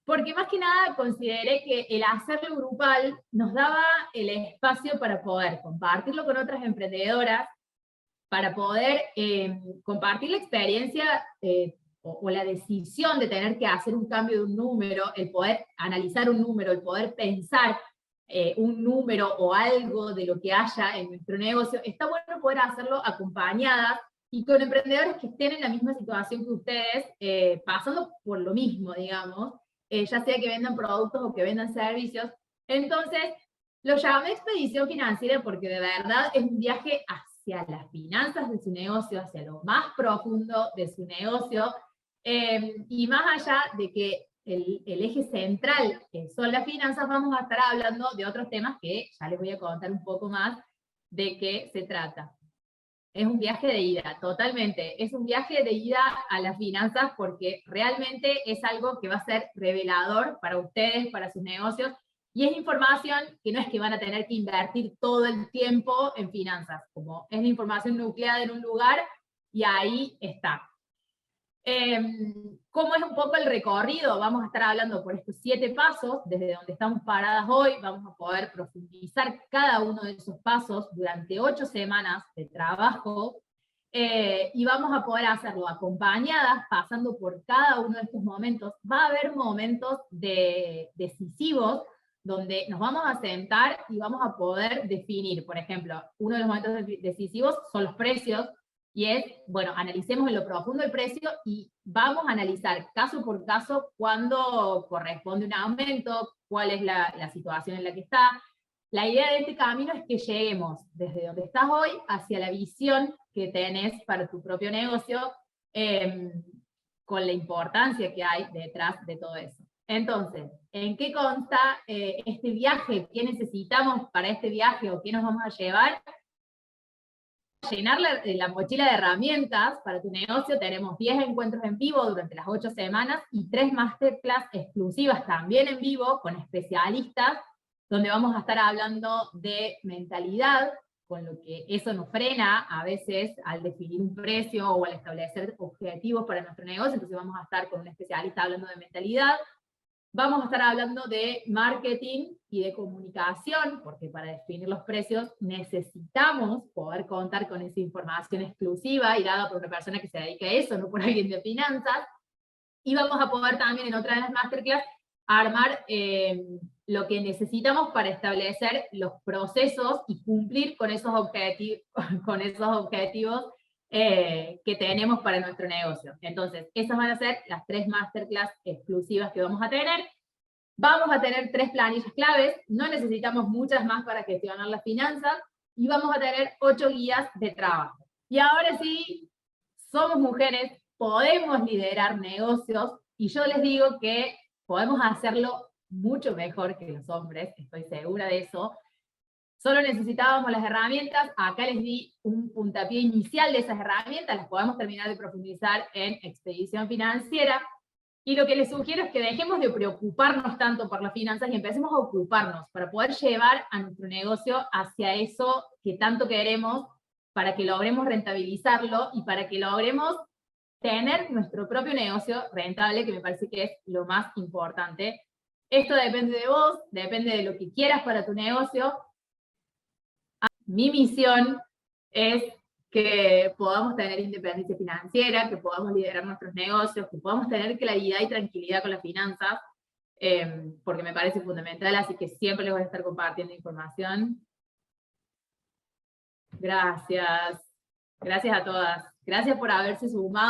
porque más que nada consideré que el hacerlo grupal nos daba el espacio para poder compartirlo con otras emprendedoras, para poder compartir la experiencia o la decisión de tener que hacer un cambio de un número, el poder analizar un número, el poder pensar un número o algo de lo que haya en nuestro negocio. Está bueno poder hacerlo acompañadas y con emprendedores que estén en la misma situación que ustedes, pasando por lo mismo, digamos, ya sea que vendan productos o que vendan servicios. Entonces, lo llamé expedición financiera porque de verdad es un viaje hacia las finanzas de su negocio, hacia lo más profundo de su negocio, y más allá de que el eje central son las finanzas, vamos a estar hablando de otros temas que ya les voy a contar un poco más de qué se trata. Es un viaje de ida, totalmente. Es un viaje de ida a las finanzas porque realmente es algo que va a ser revelador para ustedes, para sus negocios, y es información que no es que van a tener que invertir todo el tiempo en finanzas, como es la información nucleada en un lugar y ahí está. ¿Cómo es un poco el recorrido? Vamos a estar hablando por estos 7 pasos, desde donde estamos paradas hoy, vamos a poder profundizar cada uno de esos pasos durante 8 semanas de trabajo, y vamos a poder hacerlo acompañadas, pasando por cada uno de estos momentos. Va a haber momentos decisivos, donde nos vamos a sentar y vamos a poder definir, por ejemplo, uno de los momentos decisivos son los precios, y es, bueno, analicemos en lo profundo el precio y vamos a analizar caso por caso cuándo corresponde un aumento, cuál es la situación en la que está. La idea de este camino es que lleguemos desde donde estás hoy hacia la visión que tenés para tu propio negocio, con la importancia que hay detrás de todo eso. Entonces, ¿en qué consta este viaje? ¿Qué necesitamos para este viaje o qué nos vamos a llevar? Llenar la mochila de herramientas para tu negocio. Tenemos 10 encuentros en vivo durante las 8 semanas y 3 masterclass exclusivas también en vivo con especialistas, donde vamos a estar hablando de mentalidad, con lo que eso nos frena a veces al definir un precio o al establecer objetivos para nuestro negocio. Entonces vamos a estar con un especialista hablando de mentalidad. Vamos a estar hablando de marketing y de comunicación, porque para definir los precios necesitamos poder contar con esa información exclusiva y dada por una persona que se dedica a eso, no por alguien de finanzas. Y vamos a poder también en otra de las masterclass armar lo que necesitamos para establecer los procesos y cumplir con esos objetivos que tenemos para nuestro negocio. Entonces, esas van a ser las 3 masterclass exclusivas que vamos a tener. Vamos a tener 3 planillas claves, no necesitamos muchas más para gestionar las finanzas, y vamos a tener 8 guías de trabajo. Y ahora sí, somos mujeres, podemos liderar negocios, y yo les digo que podemos hacerlo mucho mejor que los hombres, estoy segura de eso. Solo necesitábamos las herramientas, acá les di un puntapié inicial de esas herramientas, las podemos terminar de profundizar en Expedición Financiera, y lo que les sugiero es que dejemos de preocuparnos tanto por las finanzas y empecemos a ocuparnos para poder llevar a nuestro negocio hacia eso que tanto queremos, para que logremos rentabilizarlo y para que logremos tener nuestro propio negocio rentable, que me parece que es lo más importante. Esto depende de vos, depende de lo que quieras para tu negocio. Mi misión es que podamos tener independencia financiera, que podamos liderar nuestros negocios, que podamos tener claridad y tranquilidad con las finanzas, porque me parece fundamental, así que siempre les voy a estar compartiendo información. Gracias. Gracias a todas. Gracias por haberse sumado.